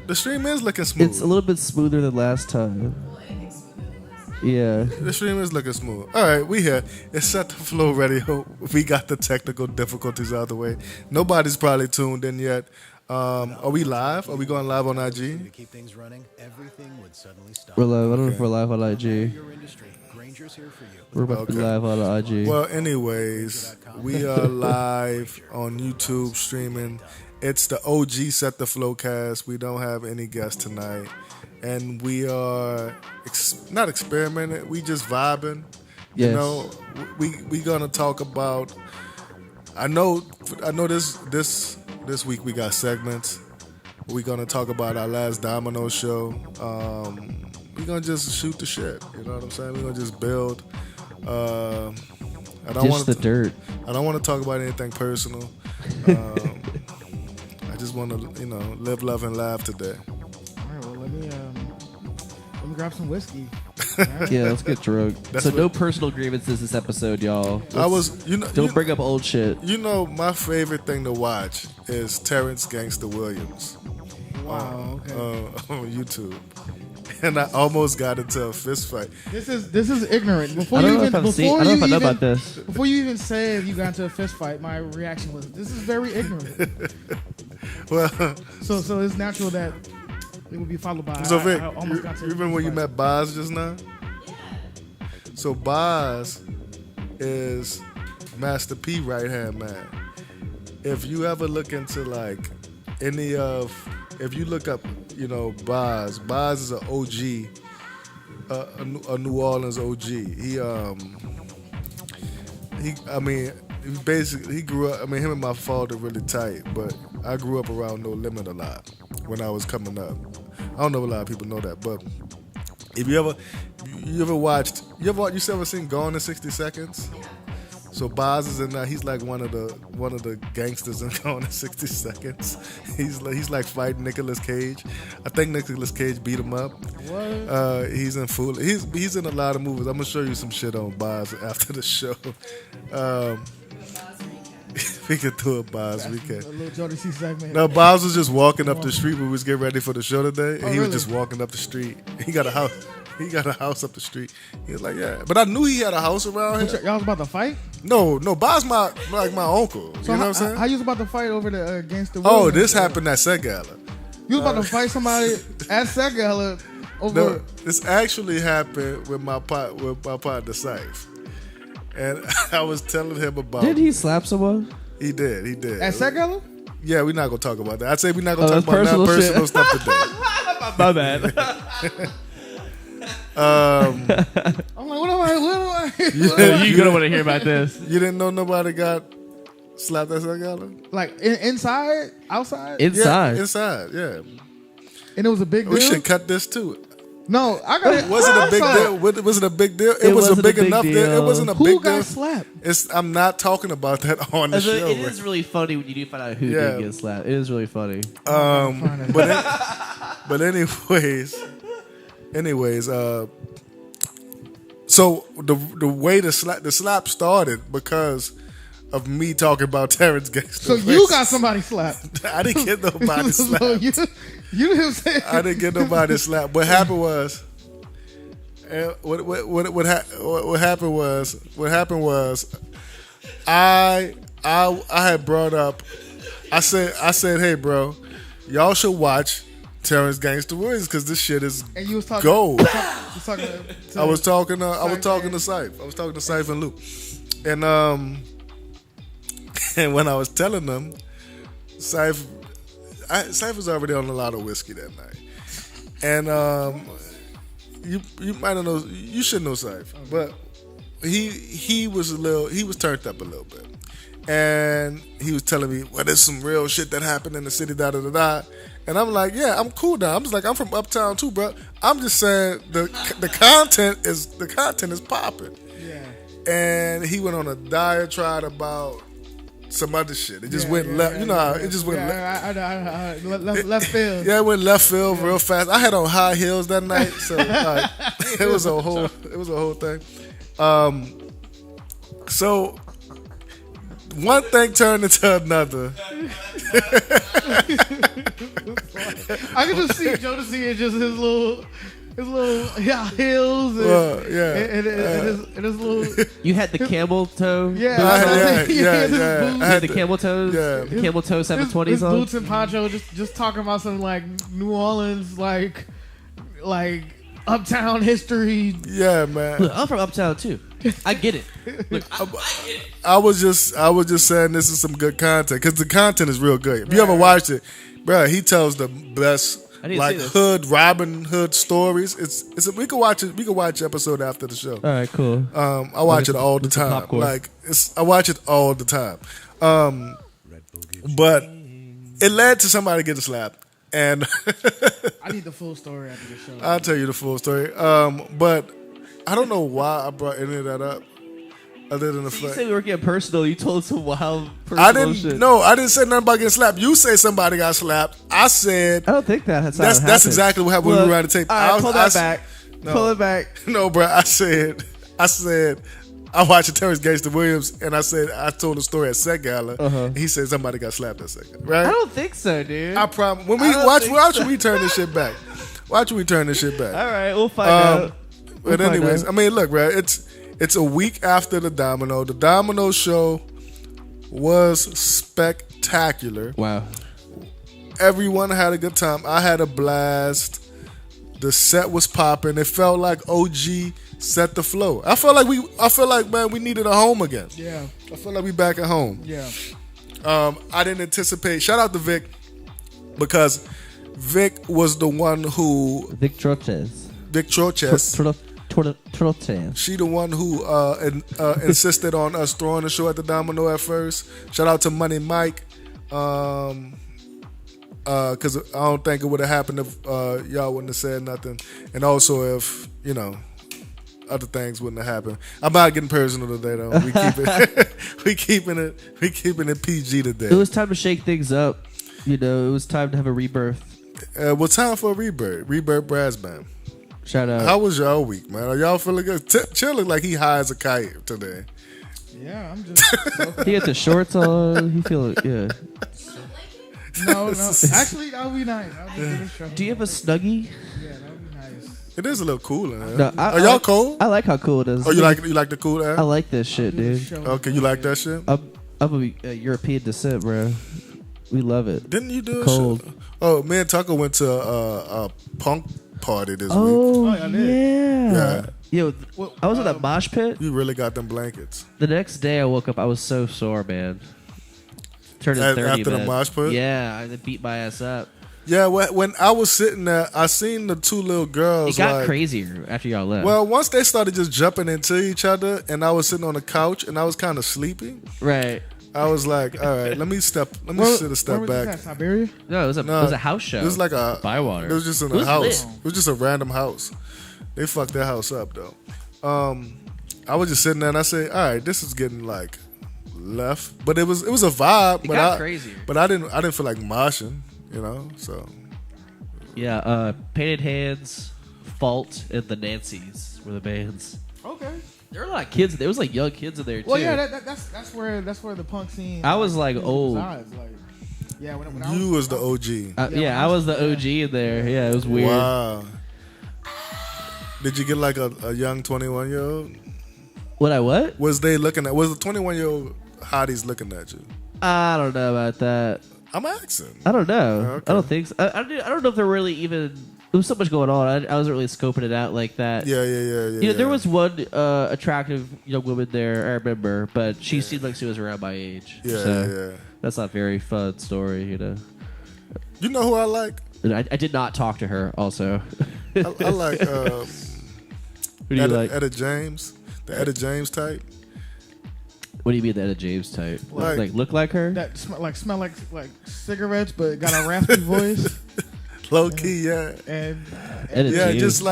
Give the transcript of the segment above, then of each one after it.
The stream is looking smooth. It's a little bit smoother than last time. Yeah. The stream is looking smooth. All right, we here. It's Setdeflo Radio. We got the technical difficulties out of the way. Nobody's probably tuned in yet. Are we live? Are we going live on IG? To keep things running, everything would suddenly stop. We're live. I don't know if we're live on IG. Your industry, Granger's here for you. We're about to be live on IG. Well, anyways, we are live on YouTube streaming. It's the OG Setdeflo cast. We don't have any guests tonight. And we are not experimenting. We just vibing. Yes. You know, we gonna talk about. I know. This week we got segments. We're gonna talk about our last Domino show. We're gonna just shoot the shit. You know what I'm saying? We're gonna just build. I don't want the dirt. I don't want to talk about anything personal. I just want to, live, love, and laugh today. All right, well, let me grab some whiskey. Yeah, let's get drunk. No personal grievances this episode, y'all. Don't bring up old shit. You know, my favorite thing to watch is Terrence Gangster Williams. Wow. On YouTube. And I almost got into a fist fight. This is ignorant. Before I don't you know even if I know about this. Before you even said you got into a fist fight, my reaction was, "This is very ignorant." Well, so it's natural that it would be followed by. So Vic, I almost got to you remember when you met Boz just now? So Boz is Master P right hand man. If you ever look into if you look up, Boz is an OG, a New Orleans OG. He grew up. I mean, him and my father really tight, but I grew up around No Limit a lot when I was coming up. I don't know if a lot of people know that, but if you ever seen Gone in 60 Seconds? So Boz is in that. He's like one of the gangsters in Gone in 60 Seconds. He's like fighting Nicolas Cage. I think Nicolas Cage beat him up. What? He's in Fool. He's in a lot of movies. I'm gonna show you some shit on Boz after the show. We can do it, Boz. We can. A little Jodeci segment. No, Boz was just walking up the street when we was getting ready for the show today. And he was Really? just walking up the street. He got a house. He got a house up the street. He was like, yeah. But I knew he had a house around here. Y'all was about to fight? No, Boz my uncle. So you know what I'm saying? How you was about to fight over the against the? Oh, this happened at Set Gala. You was about to fight somebody at Set Gala over. No, this actually happened with my partner Syfe. And I was telling him about. Did he slap someone? He did. At Set Gala? Yeah, we're not gonna talk about that. I'd say we're not gonna talk that's about personal personal stuff today. My bad. I'm like, what am I? You're gonna want to hear about this. You didn't know nobody got slapped at Set Gala? Like inside, outside, Inside. Yeah, inside, yeah. and it was a big deal. We should cut this too. No, I got it. Was it a big deal? Was it a big deal? It was a big enough deal. It wasn't a Who big got deal. slapped? I'm not talking about that on the show. It is really funny when you do find out who did get slapped. It is really funny. But anyways, so the way the slap started because of me talking about Terrence Gangster. So you got somebody slapped. I didn't get nobody slapped. So you didn't say. I didn't get nobody slapped. What happened was, what happened was, I had brought up. I said, hey, bro, y'all should watch Terrence Gangster Williams because this shit is And you was talking. gold. I was talking to Syfe. I was talking to Syfe and Luke, and when I was telling them, Syfe was already on a lot of whiskey that night, and you might not know, you should know Syfe, but he was turned up a little bit, and he was telling me, well, there's some real shit that happened in the city, da da da da. And I'm like, yeah, I'm cool now. I'm just like, I'm from Uptown too, bro. I'm just saying the content is popping. Yeah. And he went on a diatribe about some other shit. It just went left. You know how it just went left field. Yeah, it went left field real fast. I had on high heels that night, so it was a whole thing. So one thing turned into another. I can just see Jodeci and just his little heels and his little. You had the camel toe. You had the camel toes. Yeah. The camel toe 720s his on. Boots and poncho, just talking about some like New Orleans like uptown history. Yeah, man. Look, I'm from uptown too. I get it. Look, I get it. I was just saying this is some good content because the content is real good. If you ever watched it, bro, he tells the best like hood Robin Hood stories. We could watch it. We could watch episode after the show. All right, cool. I watch it all the time. Like I watch it all the time. But it led to somebody getting slapped. And I need the full story after the show. I'll tell you the full story. But I don't know why I brought any of that up. Other than the fact you said we were getting personal. You told some wild personal shit. No, I didn't say nothing about getting slapped. You say somebody got slapped. I said I don't think that's exactly what happened when we were on the tape. All right, pull that back. No, pull it back. No, bro. I said I watched Terrence Gangster Williams, and I told the story at Set Gala. And he said somebody got slapped at Set Gala. Right? I don't think so, dude. I promise. When we watch we turn this shit back. Watch we turn this shit back. All right, we'll find out. But anyways, I mean, look, bro. It's a week after the Domino. The Domino show was spectacular. Wow. Everyone had a good time. I had a blast. The set was popping. It felt like OG Setdeflo. I feel like man, we needed a home again. Yeah. I feel like we back at home. Yeah. I didn't anticipate. Shout out to Vic because Vic was the one who Vic Troches. She the one who insisted on us throwing the show at the Domino at first. Shout out to Money Mike, because I don't think it would have happened if y'all wouldn't have said nothing, and also if other things wouldn't have happened. I'm not getting personal today though. We keeping it PG today. It was time to shake things up. It was time to have a rebirth. Well, time for a rebirth brass band. Shout out. How was y'all week, man? Are y'all feeling good? Chill look like he high as a kite today. Yeah, I'm just. He got the shorts on. He feeling No. Actually, I'll be nice. Do you have a Snuggie? Yeah, that'll be nice. It is a little cool in there. No, Are y'all cold? I like how cool it is. Oh, you like the cool air? I like this shit, dude. Okay, you like that shit? I'm a European descent, bro. We love it. Didn't you do cold? Shit? Oh, me and Tucker went to a punk party this week. Oh, yeah. Yo, I was in a mosh pit. You really got them blankets. The next day I woke up, I was so sore, man. Turning 30, after man. the mosh pit? Yeah, I beat my ass up. Yeah, when I was sitting there, I seen the two little girls. It got crazier after y'all left. Well, once they started just jumping into each other, and I was sitting on the couch, and I was kind of sleepy. Right. I was like, all right, let me sit a step back. That, Siberia? No, it was a house show. It was like a Bywater. It was just in a house. Lit. It was just a random house. They fucked their house up though. I was just sitting there and I said, all right, this is getting like left, but it was a vibe. It got crazier. But I didn't feel like moshing, So yeah, Painted Hands, Fault, and the Nancys were the bands. Okay. There were a lot of kids. There was like young kids in there too. Well, yeah, that's where the punk scene. I was like old. Yeah, when you was the OG. I was the OG in there. Yeah, it was weird. Wow. Did you get like a young 21-year-old? What? Was the 21-year-old hotties looking at you? I don't know about that. I'm asking. I don't know. Okay. I don't think so. I don't know if they're really even. There was so much going on. I wasn't really scoping it out like that. Yeah. There was one attractive young woman there, I remember, but she seemed like she was around my age. Yeah. That's not a very fun story, You know who I like? I did not talk to her, also. I like... Who do you like? Etta James. The Etta James type. What do you mean the Etta James type? Like look like her? That smell like cigarettes, but got a raspy voice. Low key, yeah. And James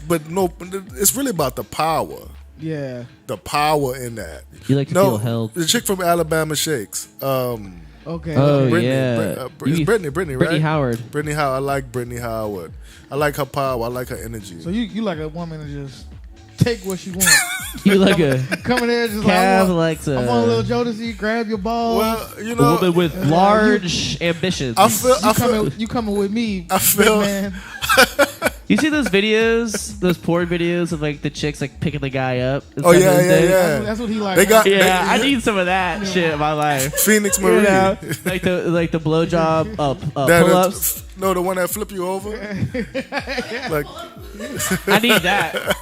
but no, it's really about the power. Yeah. The power in that. You like to feel held. The chick from Alabama Shakes. Okay. Oh, Brittany, yeah. It's Brittany, right? Brittany Howard. Brittany Howard. I like Brittany Howard. I like her power. I like her energy. So you like a woman to just take what she wants. You like a coming there just Cav like likes a I'm on a little Jodeci, grab your balls. Well, you know, woman with large ambitions. You coming with me? I feel, big man. You see those videos, those porn videos of like the chicks like picking the guy up? Oh yeah. That's what he likes. They got, I need some of that shit in my life. Phoenix Marie, like the blowjob pull-ups. No, the one that flip you over. Like, I need that.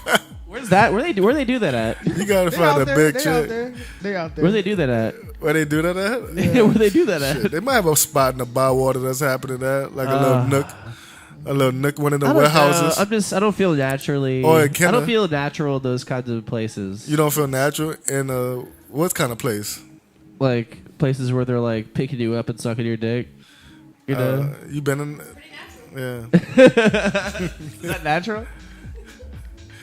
Where's that? Where they do that at? You gotta find a big chick. They out there. Where they do that at? Where they do that at? Yeah. Where they do that at? Shit, they might have a spot in the Bywater that's happening at, like a little nook. A little nook, one of the warehouses. I don't feel naturally. Or I don't feel natural in those kinds of places. You don't feel natural in what kind of place? Like places where they're like picking you up and sucking your dick. You know, you been in? Yeah. Is that natural?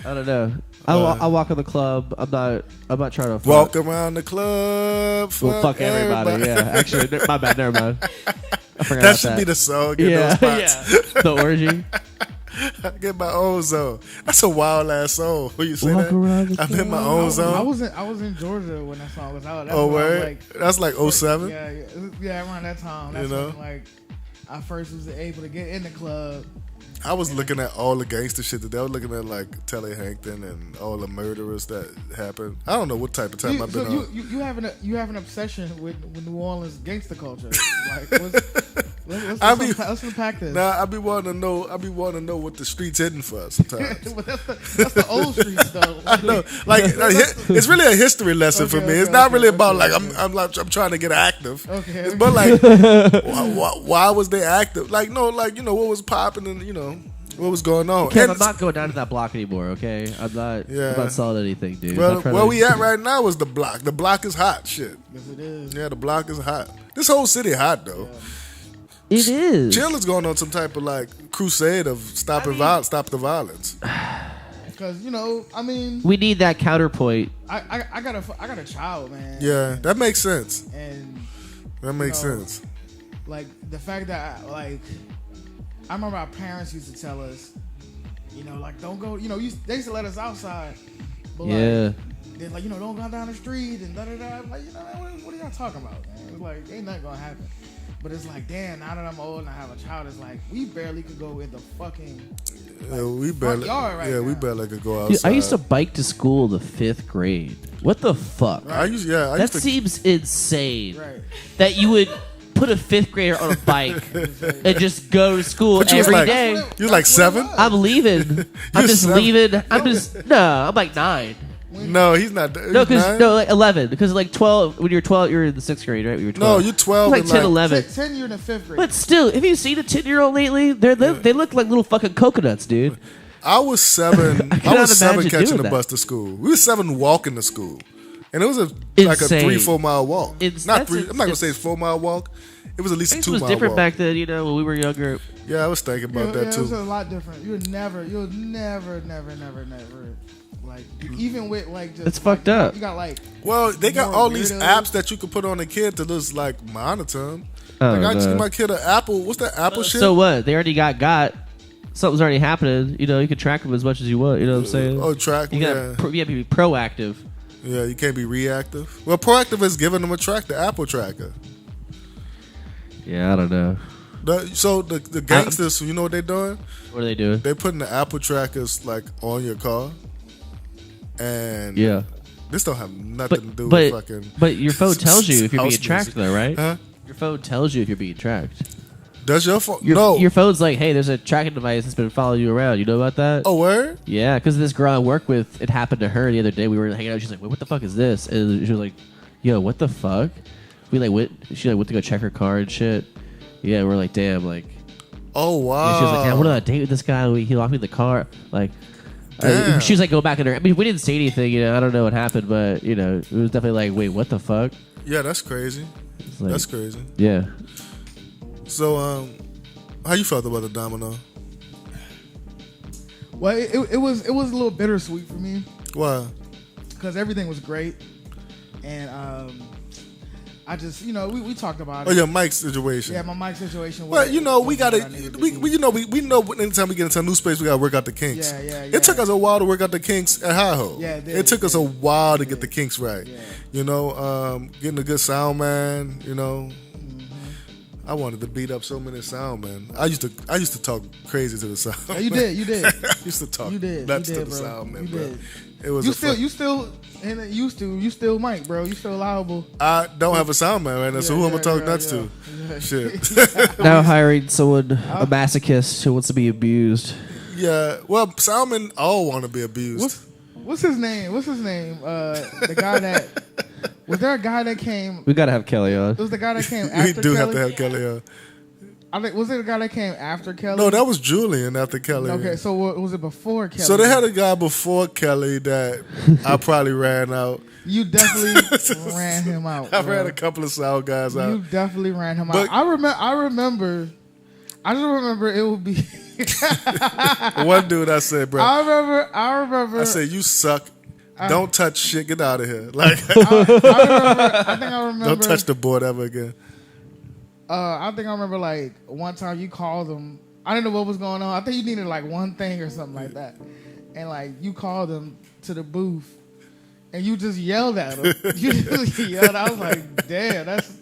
I don't know. I walk in the club. I'm not trying to fuck. Walk around the club. Well, fuck everybody. Yeah, actually, my bad. Never mind. That should be the song. Yeah, yeah. The orgy. Get my own zone. That's a wild ass song. What you say that? I'm in my own zone. I was in Georgia when that song was out. That's word? That's like 07? Yeah, around that time. That's when, like, I first was able to get in the club. I was looking at all the gangster shit that they were looking at, like Telly Hankton and all the murderers that happened. I don't know what type of time I've been on. You have an obsession with New Orleans gangster culture. Like, let's unpack this. Nah, I be wanting to know what the streets hitting for sometimes. But that's the old streets though. I know, like it's really a history lesson for me. It's not really about like I'm trying to get active. Okay, it's but like why was they active? Like no, like you know what was popping and you know. What was going on? Kev, I'm not going down to that block anymore, okay? I'm not selling anything, dude. Well, where we at right now is the block. The block is hot, shit. Yes, it is. Yeah, the block is hot. This whole city hot, though. Yeah. It is. Jill is going on some type of, like, crusade of stop the violence. Because, you know, I mean... We need that counterpoint. I got a child, man. Yeah, that makes sense. And... That makes sense. Like, the fact that, I remember our parents used to tell us, you know, like, don't go, you know, they used to let us outside. But they're like, you know, don't go down the street and da-da-da. Like, you know, what are y'all talking about, man? It's like, ain't nothing gonna happen. But it's like, damn, now that I'm old and I have a child, it's like, we barely could go in the fucking front yard right now. We barely could go outside. Dude, I used to bike to school the 5th grade. What the fuck? Right. That seems insane. Right. That you would... put a 5th grader on a bike and just go to school every day. You're like 7? I'm leaving. I'm just leaving. I'm like 9. No, he's not. No, like 11. Because like 12, when you're 12, you're in the 6th grade, right? You were 12. No, you're 12. Like 10, 11. 10, you're in the 5th grade. But still, have you seen a 10-year-old lately? They look like little fucking coconuts, dude. I was 7. I was 7 catching the bus to school. We were 7 walking to school. And it was like a 3-4 mile walk. Not 3. I'm not gonna say it's 4 mile walk. It was at least a 2 mile walk. It was different back then, you know, when we were younger. Yeah, I was thinking about that too. It was a lot different. You'll never, like even with like just. It's fucked up. You got like. Well, they got all these apps that you can put on a kid to just like monitor them. Like I just give my kid an Apple. What's that Apple shit? So what? They already got. Something's already happening. You know, you can track them as much as you want. You know what I'm saying? Oh, track. You have to be proactive. Yeah, you can't be reactive. Well, proactive is giving them the Apple tracker. Yeah, I don't know. So the gangsters, you know what they're doing? What are they doing? They're putting the Apple trackers like on your car, and this don't have nothing to do with fucking. But your phone tells you if you're being tracked, though, right? Huh? Your phone tells you if you're being tracked. Does your phone? No. Your phone's like, hey, there's a tracking device that's been following you around. You know about that? Oh, word? Yeah, because this girl I work with, it happened to her the other day. We were hanging out. She's like, wait, what the fuck is this? And she was like, yo, what the fuck? We like went. She went to go check her car and shit. Yeah, we're like, damn, like. Oh wow. Yeah, she was like, damn, what did I date with this guy? He locked me in the car. Like, she was like, go back in there. I mean, we didn't say anything. You know, I don't know what happened, but you know, it was definitely like, wait, what the fuck? Yeah, that's crazy. Like, that's crazy. Yeah. So, how you felt about the domino? Well, it was a little bittersweet for me. Why? Because everything was great, and I just, we talked about it. Oh, your mic situation. Yeah, my mic situation. Well, we got what to, I needed to we do. know anytime we get into a new space, we got to work out the kinks. Yeah. It took us a while to work out the kinks at High Ho. Yeah, it took us a while to get the did. kinks right. Yeah. Getting a good sound man. I wanted to beat up so many sound man. I used to talk crazy to the sound. Yeah, you did. I used to talk nuts to the bro. sound man, You bro. did. It was You still Mike, bro. You still liable. I don't have a sound man right now, so who am I talking nuts yeah. to? Shit. Now hiring someone, a masochist who wants to be abused. Yeah. Well, soundmen all want to be abused. What's his name? The guy that was there a guy that came? We gotta have Kelly on. It was the guy that came after We do Kelly? have to have Kelly on. I think was it the guy that came after Kelly? No, that was Julian after Kelly. Okay, so was it before Kelly? So they had a guy before Kelly that I probably ran out. You definitely ran him out. I bro. ran a couple of sound guys out. You definitely ran him But- out. I just remember it would be. One dude I said, bro, I remember. I said, you suck. Don't touch shit. Get out of here. Like, I think I remember. don't touch the board ever again. I think I remember like one time you called them. I didn't know what was going on. I think you needed like one thing or something like that, and like you called them to the booth, and you just yelled at him. You just yelled. I was like, damn, that's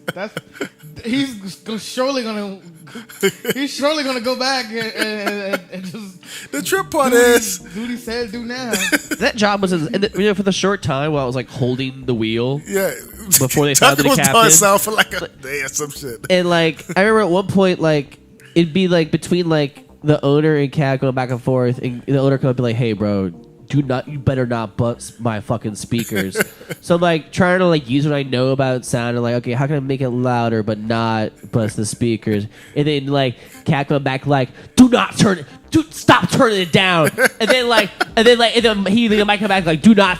he's surely gonna go back and just The trip part is, do what he said do now. That job was, for the short time while I was like holding the wheel. yeah. Before they found Tucker the was captain. doing sound for like a day or some shit. And like I remember at one point, like it'd be like between like the owner and Cat going back and forth, and the owner could be like, "Hey, bro, you better not bust my fucking speakers." So I'm like trying to like use what I know about sound and like, okay, how can I make it louder but not bust the speakers? And then like Cat going back like, "Do not turn it." Dude, stop turning it down. And then he might come back like, do not.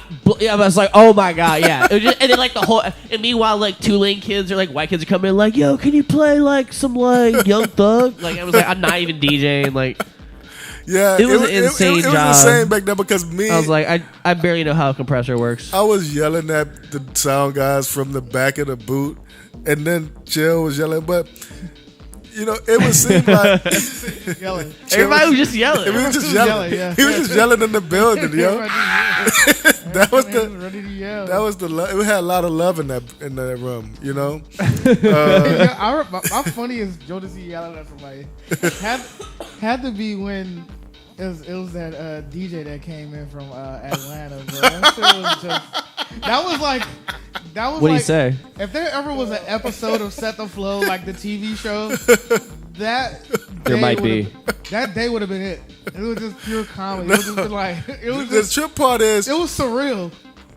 I was like, oh my god, yeah. It was just, and then like the whole. And meanwhile, like Tulane kids or like white kids are coming in like, yo, can you play like some like Young Thug? Like I was like, I'm not even DJing. Like Yeah, It was an insane It was job. insane back then because me, I was like, I barely know how a compressor works. I was yelling at the sound guys from the back of the boot, and then Chill was yelling, but it would seem like Yelling. Everybody was just yelling. he was just yelling. Yeah. He was just yelling in the building, yo. That was Everybody the ready to yell. that was the love. It had a lot of love in that room, My funniest Jodeci yelling at somebody had to be when it was that DJ that came in from Atlanta. Bro. That shit was just that was What do you like, say? if there ever was an episode of Setdeflo like the TV show, that There day might would've- be. That day would have been it. It was just pure comedy. It was just been like it was The just trip part is it was surreal.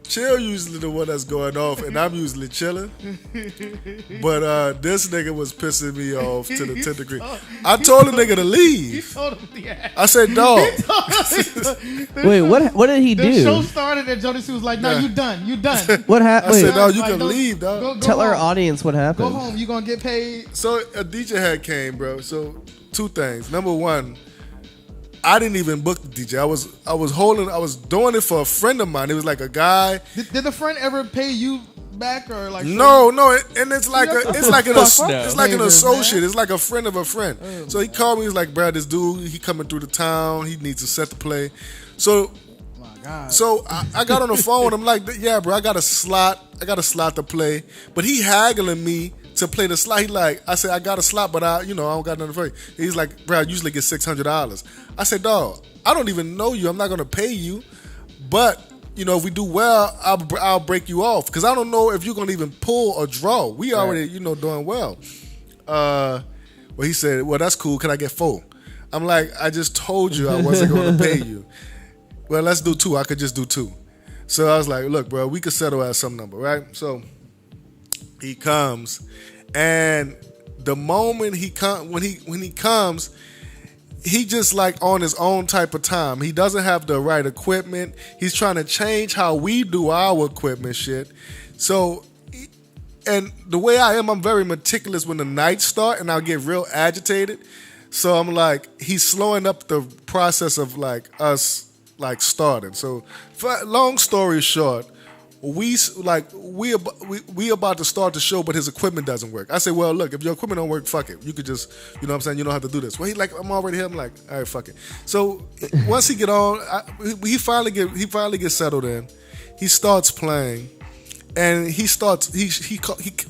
Chill usually the one that's going off, and I'm usually chilling. But this nigga was pissing me off to the 10th degree. I told the nigga to He leave. told him, yeah. I said, dog. Wait, what did he The show do? started and Jodeci was like, "No, Yeah. you done. You done. What I happened? said, Wait, no, you Like, can don't- leave, dog. Go tell our home. audience what Go happened. home. You gonna get paid. So a DJ had came, bro. So two things. Number one, I didn't even book the DJ. I was doing it for a friend of mine. It was like a guy. Did the friend ever pay you back or like? No, and it's like it's like an Fuck no. it's like an Favors, associate. man. It's like a friend of a friend. So he called me. He's like, "Brad, this dude, he coming through the town. He needs a set to play." So My God. So I got on the phone. I'm like, yeah, bro, I got a slot to play. But he haggling me to play the slot. He like, I said, I got a slot, but I don't got nothing for you. He's like, bro, I usually get $600. I said, dog, I don't even know you. I'm not gonna pay you. But if we do well, I'll break you off because I don't know if you're gonna even pull or draw. We already doing well. Well, he said, well, that's cool. Can I get 4? I'm like, I just told you I wasn't gonna pay you. Well, let's do 2. I could just do 2. So I was like, look, bro, we could settle at some number, right? So he comes, and the moment when he comes, he just like on his own type of time. He doesn't have the right equipment. He's trying to change how we do our equipment shit. So, and the way I am, I'm very meticulous when the nights start, and I'll get real agitated. So I'm like, he's slowing up the process of like us like starting. So long story short, we about to start the show, but his equipment doesn't work. I say, well, look, if your equipment don't work, fuck it. You could just, you know what I'm saying, you don't have to do this. Well, he like, I'm already here. I'm like, all right, fuck it. So once he get on, he finally gets settled in. He starts playing, and he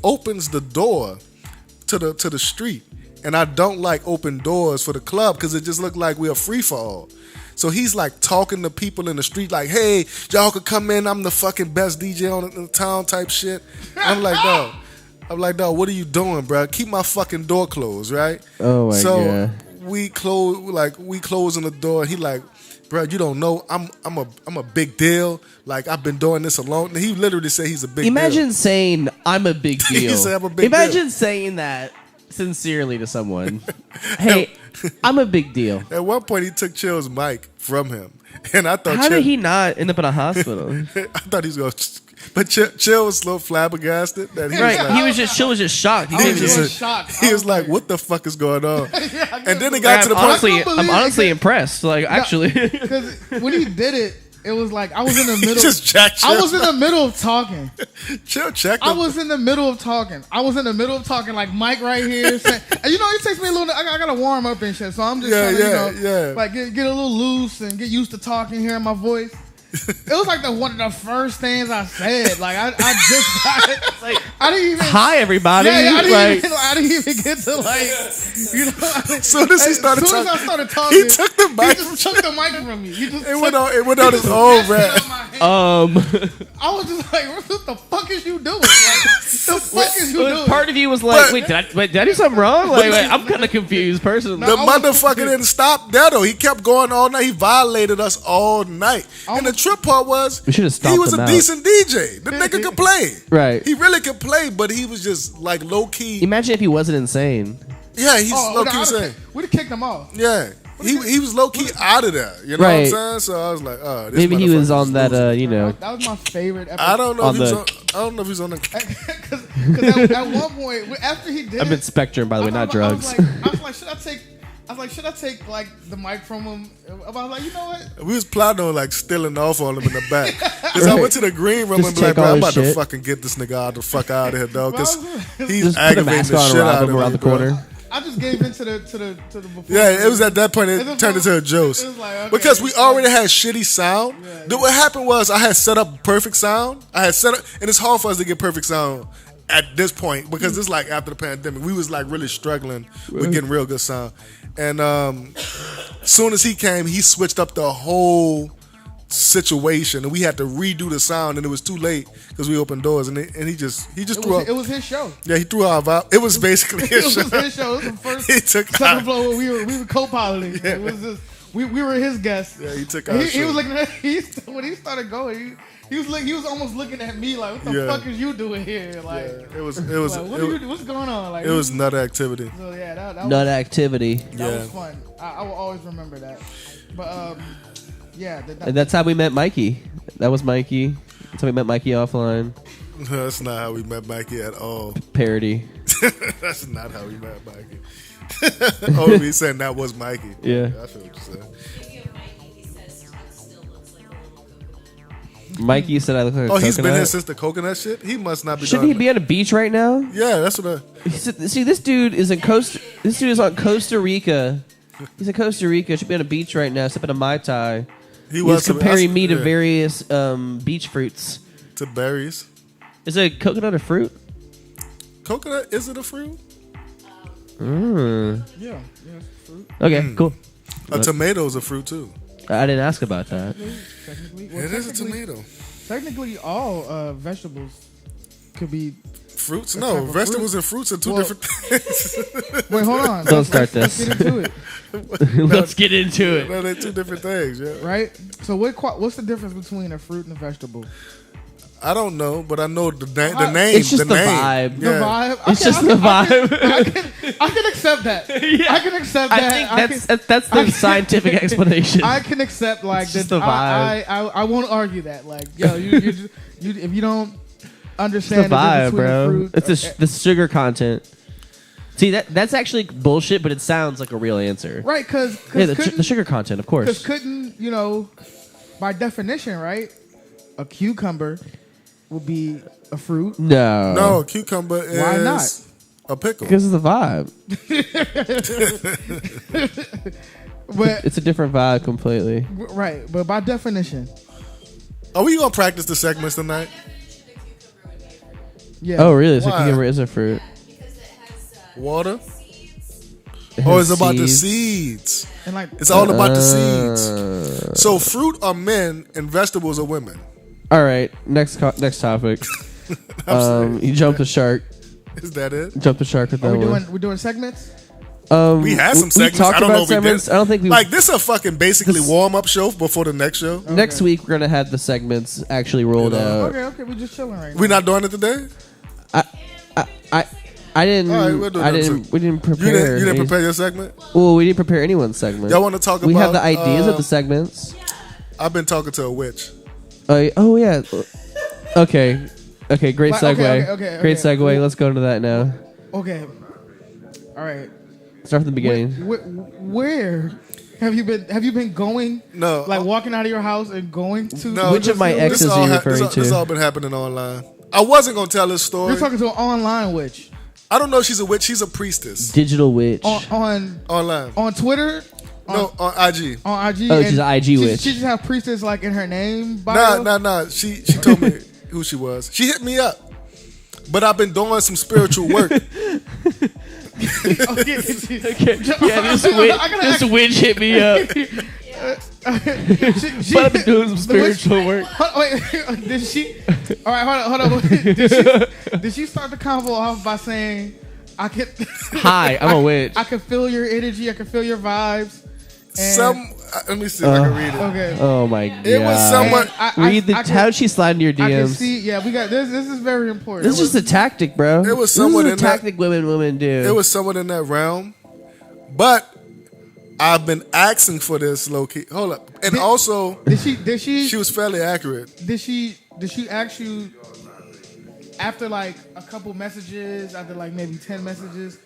opens the door to the street. And I don't like open doors for the club because it just looked like we're free for all. So he's like talking to people in the street like, hey, y'all could come in. I'm the fucking best DJ in the town type shit. I'm like, dog, what are you doing, bro? Keep my fucking door closed, right? Oh, my God. So we closing the door. He like, bro, you don't know. I'm a big deal. Like, I've been doing this alone. And he literally said he's a big deal. Imagine saying, I'm a big deal. He said, I'm a big Imagine deal. saying that sincerely to someone. Hey, I'm a big deal. At one point, he took Chill's mic from him. And I thought How did he not end up in a hospital? I thought he was going to... But Chill was so flabbergasted that he was like... Chill was just shocked. He was like, what the fuck is going on? And then it got to the point... I'm honestly impressed. Like, actually... Because when he did it, it was like I was in the middle. Just jacked Chill. I was in the middle of talking. Chill checked him. I was in the middle of talking. Like Mike right here. Saying, and it takes me a little. I gotta warm up and shit. So I'm just trying to, like get a little loose and get used to talking, hearing my voice. It was like one of the first things I said. Like I just got it. Like I didn't even. Hi everybody. Yeah, I didn't even get to like. As soon as I started talking, he took the mic. He just took the mic from me. It went on his own rap. I was just like, what the fuck is you doing? Like, the fuck is you doing? Part of you was like, wait, did I do something wrong? Like, I'm kind of confused personally. The motherfucker didn't stop there though. He kept going all night. He violated us all night. And the trip part was, he was a decent DJ. The nigga could play. Right. He really could play, but he was just like low key. Imagine if he wasn't insane. Yeah, he's low key insane. We'd have kicked him off. Yeah. He was low key out of there. You know what I'm saying? So I was like, oh, this maybe he was on that. That was my favorite episode. I don't know if he was on the. Because at one point, after he did, I'm in Spectrum, by the way, not drugs. I was like, should I take like the mic from him? I was like, you know what? We was plotting on like stealing off on him in the back. Because I went to the green room and be like, bro, I'm about to fucking get this nigga out the fuck out of here, dog. Because he's aggravating the shit out of me around the corner. I just gave in to the before. Yeah, it was at that point it turned into a joke. Like, okay, because we already had shitty sound. Yeah. What happened was I had set up perfect sound. And it's hard for us to get perfect sound at this point because it's like after the pandemic. We was like really struggling with getting real good sound. And soon as he came, he switched up the whole situation, and we had to redo the sound, and it was too late because we opened doors, and he just threw up. It was his show. Yeah, he threw our vibe. It was basically his show. It was his show. It was the first Setdeflo where we were co-piloting. Yeah. It was just we were his guests. Yeah, he took our show. He was looking at when he started going. He was almost looking at me like, what the fuck is you doing here? Like, it was like, what's going on? Like, it was nut activity. So yeah, that nut activity. That was fun. I will always remember that. But yeah, and that's how we met Mikey. That was Mikey. That's how we met Mikey offline. That's not how we met Mikey at all. Parody. That's not how we met Mikey. Oh, we saying that was Mikey. Yeah. I feel what you're saying. Mikey said I look like a coconut. He's been here since the coconut shit? He must not be. Shouldn't he be on a beach right now? Yeah, that's what See, this dude is on Costa Rica. He's in Costa Rica. Should be on a beach right now, sipping a Mai Tai. He's comparing me to various beach fruits. To berries. Is it a coconut a fruit? Coconut, is it a fruit? Yeah, fruit. Okay, cool. A tomato is a fruit too. I didn't ask about that. It is a tomato. Technically, all vegetables could be fruits. No, vegetables and fruits are two different things. Wait, hold on. Don't start this. Let's get into it. Let's get into it. No, they're two different things. Yeah. Right. So what's the difference between a fruit and a vegetable? I don't know, but I know the name. It's just the vibe. The vibe. It's just the vibe. I can accept that. Yeah. I can accept that. I think that's the scientific explanation. I can accept like that. The vibe. I won't argue that. Like, yo, you if you don't understand it's the vibe, bro. Fruit, it's the sugar content. See, that's actually bullshit, but it sounds like a real answer. Right? Because the sugar content, of course. Because by definition, right? A cucumber would be a fruit. No, cucumber is Why not? a pickle. because of the vibe. But It's a different vibe completely. right, but by definition, Are we gonna practice the segments tonight? yeah. Oh, really? So Why? cucumber is a fruit. Because it has Water? It Or has it's about the seeds. seeds? And like It's all about the seeds. So fruit are men and vegetables are women. All right, next topic. You jumped the shark. Is that it? Jumped the shark with are that we one. we're doing segments? We had some segments. We talked I don't about know if we segments. did. I don't think we. Like this is a fucking basically This- warm up show before the next show. Next week we're gonna have the segments actually rolled You know. out. Okay, we just chilling right now. We're not doing it today. I didn't. All right, we'll do I that didn't. too. We didn't You prepare. didn't any- prepare your segment. Well, we didn't prepare anyone's segment. Y'all want to talk We about? have the ideas of the segments. I've been talking to a witch. Oh yeah. Okay. Okay. Great Like, segue. okay. Great segue. Let's go into that now. Okay. All right. Start from the beginning. Where have you been? Have you been going? No, Like walking out of your house and going to? No, Which of my this exes all are you ha- referring this all- This to? all been happening online. I wasn't gonna tell this story. You're talking to an online witch I don't know if she's a witch. She's a priestess. Digital witch. Online. on Twitter. No, on IG. On IG. Oh, and she's an IG witch. She just have priestess like in her name. Bio. Nah. She told me who she was. She hit me up. But I've been doing some spiritual work. Yeah, this witch hit me up. But I've been doing some spiritual work. Wait, did she? All right, hold on. Did she start the convo off by saying, "I can"? Hi, I'm a witch. I can feel your energy. I can feel your vibes. And, Let me see if I can read it. Okay. Oh my god. It was someone. Read the. How did she slide into your I can DMs? see. Yeah, we got this. This is very important. This is just a tactic, bro. It was someone This in is a that- tactic women do. It was someone in that realm. But I've been asking for this low key. Hold up. And also, Did she? she was fairly accurate. Did she ask you after like a couple messages, after like maybe 10 messages?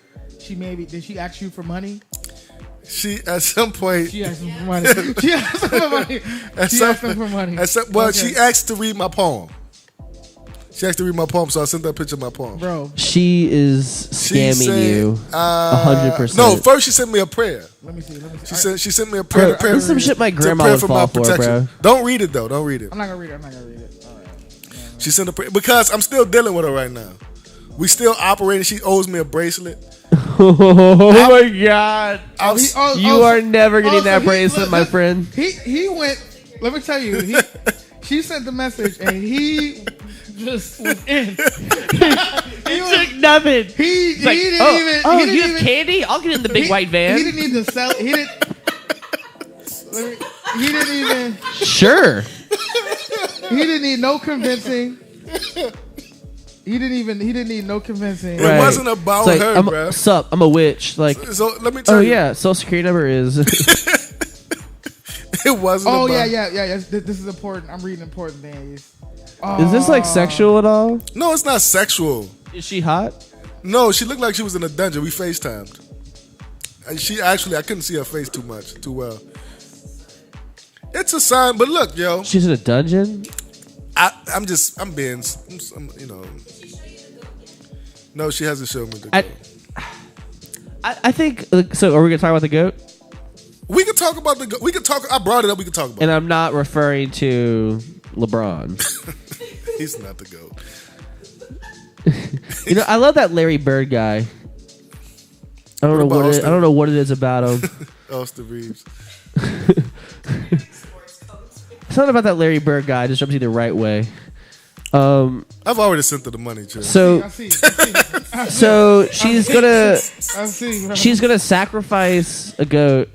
Did she ask you for money? She at some point. She asked him for money. She asked him for money. She asked him for money. Well, Okay. she asked to read my poem. She asked to read my poem, so I sent her a picture of my poem. Bro, She is She scamming said, you. 100%. No, first she sent me a prayer. let me see. She sent me a prayer. Bro, this is some shit my to grandma pray would for fall my for, protection. bro. Don't read it though. Don't read it. I'm not gonna read it. All right. She sent a prayer because I'm still dealing with her right now. We still operating. She owes me a bracelet. Oh my god. You are never getting that so bracelet, my friend. He went. Let me tell you. She sent the message and he just was in. he Took nothing. He Like, didn't oh, even. oh, he didn't you have even, candy? I'll get in the big white van. He didn't even sell. He didn't. He didn't even. Sure. He didn't need no convincing. He didn't need no convincing. It wasn't about It's like, her, bruh. Sup, I'm a witch. Like, So let me tell oh you. yeah, social security number is. It wasn't. Oh about, yeah. This is important. I'm reading important things. Is this like sexual at all? No, it's not sexual. Is she hot? No, she looked like she was in a dungeon. We FaceTimed. And she actually, I couldn't see her face too well. It's a sign, but look, yo, She's in a dungeon. I'm being, you know. No, she hasn't shown me the goat. I think. So, are we gonna talk about the goat? We can talk about the goat. We can talk. I brought it up. We can talk about And I'm not referring to LeBron. it. He's not the goat. You know, I love that Larry Bird guy. I don't know about what Austin? I don't know what it is about him. Austin Reeves. It's not about that Larry Bird guy. It just rubs you the right way. I've already sent her the money, Chill. So I see. so she's gonna I see. she's gonna sacrifice a goat.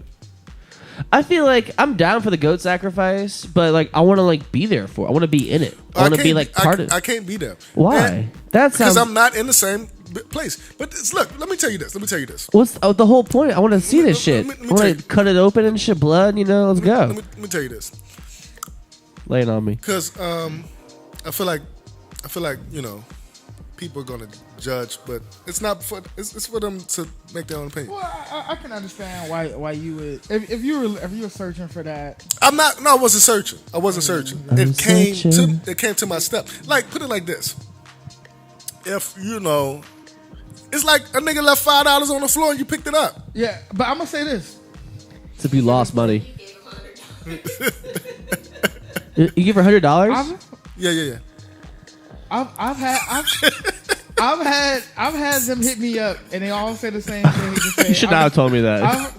I feel like I'm down for the goat sacrifice, but like I want to like be there for. I want to be in it. I want to be like part of. I can't be there. Why? And- That because sounds. I'm not in the same place. But look, let me tell you this. What's the whole point? I want to see this shit. let me I tell want you. to cut it open and shit, blood. You know, let's go. Let me tell you this. Lay it on me. Because I feel like you know, people are gonna judge, but it's not for it's for them to make their own opinion. Well, I can understand why you would if you were searching for that. I'm not. No, I wasn't searching. I wasn't searching. I'm searching. It came to my step. Like put it like this. If you know, it's like a nigga left $5 on the floor and you picked it up. Yeah, but I'm gonna say this. It's if you lost money. You give her $100? Yeah. I've had them hit me up and they all say the same thing. You should not have told me that.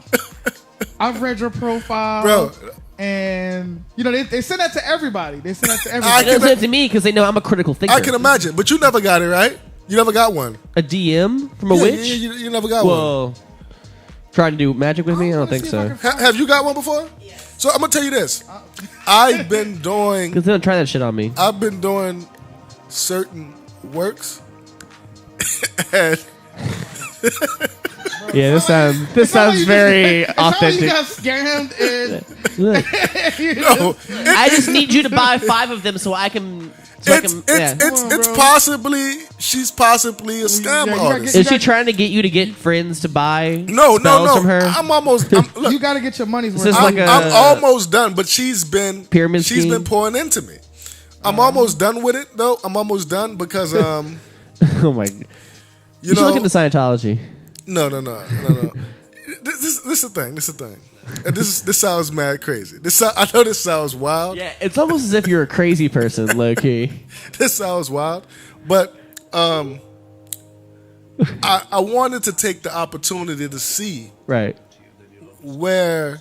I've read your profile, Bro. and you know they send that to everybody. They send that to They everybody. don't send it to me because they know I'm a critical thinker. I can imagine, but you never got it, right? You never got one. A DM from a Yeah, witch? you never got one. Whoa. Trying to do magic with me? I don't think so. Have you got one before? So I'm gonna tell you this. I've been doing. Because they don't try that shit on me. I've been doing certain works, and Yeah, this sounds very authentic. You got scammed and no, I just need you to buy 5 of them so I can. it's possibly she's possibly a scam you gotta artist. Is she trying to get you to get friends to buy No. spells from her? I'm almost. Look, you got to get your money's worth. This is like a- I'm almost done, but she's been Pyramid She's scheme? been pouring into me. I'm almost done with it though. I'm almost done because Oh my! You should look into Scientology. No. This is the thing. And this sounds mad crazy. I know this sounds wild. Yeah, it's almost as if you're a crazy person, low key. This sounds wild, but I wanted to take the opportunity to see Right. where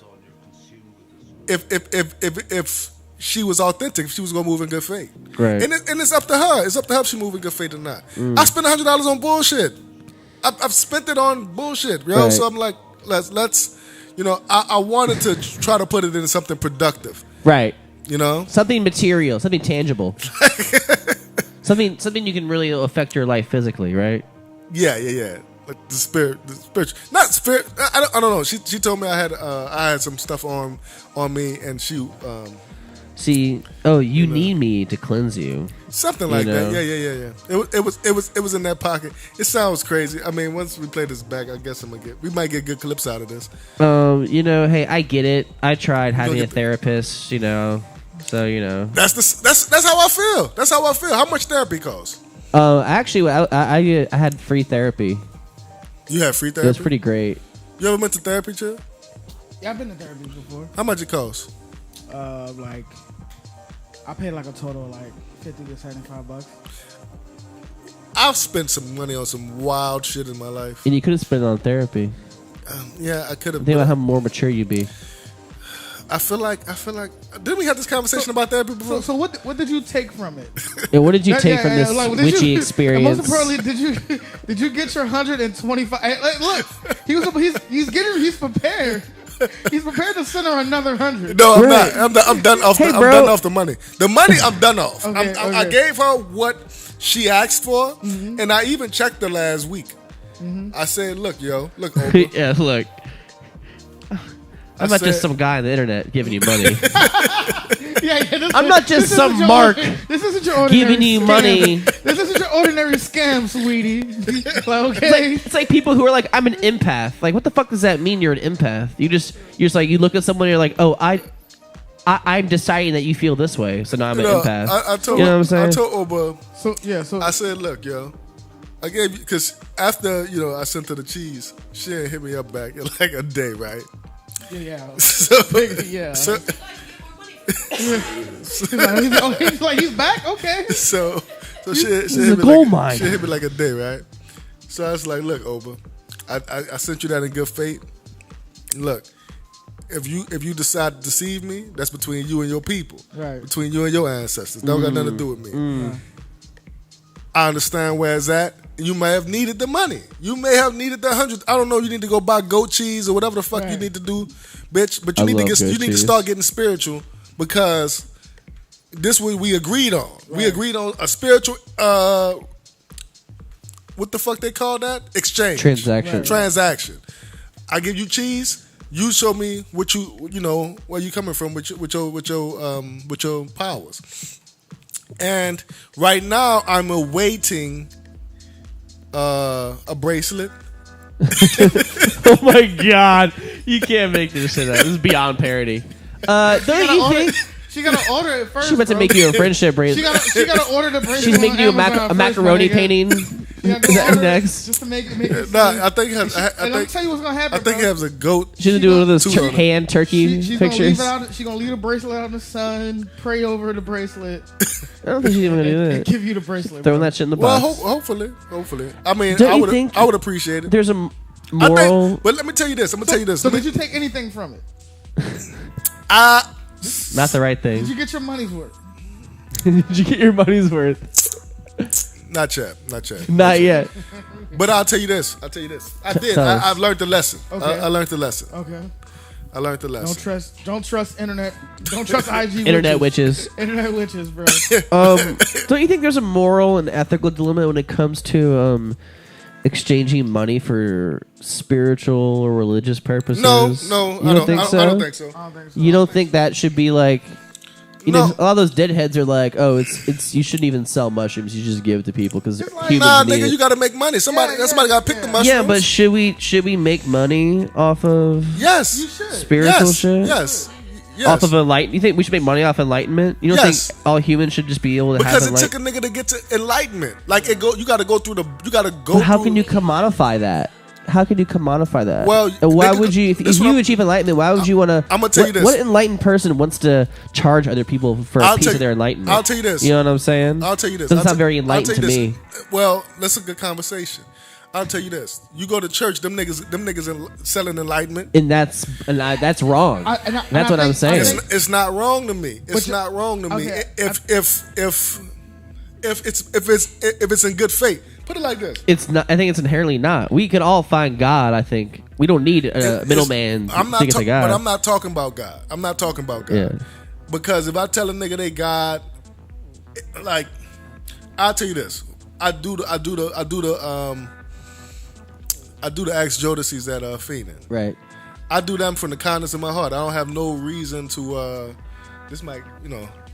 if she was authentic, if she was gonna move in good faith, Right. and it's up to her. It's up to her if she move in good faith or not. I spent $100 on bullshit. I've spent it on bullshit, yo. Right. So I'm like, let's, you know, I wanted to try to put it in something productive, Right. you know. Something material, something tangible. something you can really affect your life physically, right? Yeah. Like the spiritual, not spirit. I don't know. She told me I had some stuff on me, and she See, you need me to cleanse you. something like know? that. Yeah. It was in that pocket. It sounds crazy. I mean, once we play this back, I guess we might get good clips out of this. Hey, I get it. I tried having a get the- therapist, so That's how I feel. That's how I feel. How much therapy costs? Actually, I had free therapy. You have free It therapy. was pretty great. You ever went to therapy, Chill? Yeah, I've been to therapy before. How much it costs? Like I paid like a total of like $50 to $75. I've spent some money on some wild shit in my life. And you could have spent it on therapy. Yeah, I could have. Think about how more mature you'd be. I feel like. Didn't we have this conversation about therapy before? So what did you take from it? Yeah, what did you take from this like, what witchy and experience? most importantly, did you get your 125? Hey, look, he's prepared. He's prepared to send her another 100. No, I'm Right. not. I'm done off. Hey, I'm bro. done off the money. The money, I'm done off. Okay, I okay. gave her what she asked for, and I even checked her last week. I said, "Look, Oprah, Yeah, look. I'm not just said- some guy on the internet giving you money. I'm I'm not just some mark This isn't your ordinary giving you scam. money. This isn't your ordinary scam, sweetie. Like, okay. It's like people who are like, I'm an empath. Like, what the fuck does that mean? You're an empath. You're just like, you look at someone and you're like, oh, I'm deciding that you feel this way, so now I'm an empath. I told you know what I'm saying? I told Oprah. So I said, look, yo, I gave you because after I sent her the cheese, she didn't hit me up back in like a day, right? yeah. So, Yeah. so, He's like, he's back? Okay. so she is hit a me gold like, mine. She hit me like a day, right? So I was like, look, Oprah, I sent you that in good faith. Look, if you decide to deceive me, that's between you and your people, Right. between you and your ancestors. Don't got nothing to do with me. I understand where it's at. You may have needed the money. You may have needed the 100. I don't know. You need to go buy goat cheese or whatever the fuck you Right. need to do, bitch. But I you need to love get. goat You need to cheese. start getting spiritual because this what we agreed on. We agreed on a spiritual. What the fuck they call that? Exchange. Transaction. Right. Transaction. I give you cheese. You show me what where you coming from with your powers. And right now I'm awaiting a bracelet. Oh my god, you can't make this shit up. This is beyond parody. Don't you think She gotta order it first. she's about to bro. make you a friendship bracelet? She gotta order the bracelet. She's making you on Amazon a macaroni first, my nigga. painting. You gotta Is go that order it next? just to make it. Nah, I think he has. And I'll tell you what's gonna happen. I think he bro. has a goat. She's gonna do one of those Two- hand turkey She's pictures. She's gonna leave the bracelet out in the sun, pray over the bracelet, I don't think she's even gonna do and that. give you the bracelet. Throwing bro. that shit in the Well, box. hopefully. I mean, Don't you think I would appreciate it. There's a I moral. think, but let me tell you this. I'm gonna tell you this. So did you take anything from it? Not the right Did thing. you get your money's worth? Did you get your money's worth? Not yet. Not yet. But I'll tell you this. I did. tell us. I've learned the lesson. Okay. I learned the lesson. Okay. I learned the lesson. Don't trust internet. Don't trust IG. Internet witches. Internet witches, bro. Don't you think there's a moral and ethical dilemma when it comes to exchanging money for spiritual or religious purposes? No, You I don't think so? I don't think so. I don't think so. You don't think that should be like? You know, No. a lot of those deadheads are like, oh, it's you shouldn't even sell mushrooms. You just give it to people because like- humans Nah, need nigga, it. you gotta make money. Somebody Yeah, got to pick the mushrooms. Yeah, but should we make money off of yes, You should. spiritual yes, shit? yes, yes. Off of enlightenment? You think we should make money off enlightenment? You don't Yes. think all humans should just be able to because have it took enlightenment? a nigga to get to enlightenment. Like you got to go through You got to go. But how through, can you commodify that? How can you commodify that? Well, and why nigga, would you? If this you what I'm- achieve enlightenment, why would you want to? I'ma tell you this. What enlightened person wants to charge other people for a I'll piece tell of you- their enlightenment? I'll tell you this. You know what I'm saying? I'll tell you this. Doesn't I'll sound tell- very I'll enlightened tell to you me. this. Well, that's a good conversation. I'll tell you this. You go to church, them niggas selling enlightenment. And that's wrong. That's what I'm saying. It's not wrong to me. It's you- not wrong to me. Okay, If it's in good faith. Put it like this. It's not. I think it's inherently not. We can all find God. I think we don't need a middleman to I'm not take us to God. But I'm not talking about God. I'm not talking about God. Yeah. Because if I tell a nigga they God, like, I'll tell you this. I do the Ask Jodeci's at Phoenix. Right. I do them from the kindness of my heart. I don't have no reason to.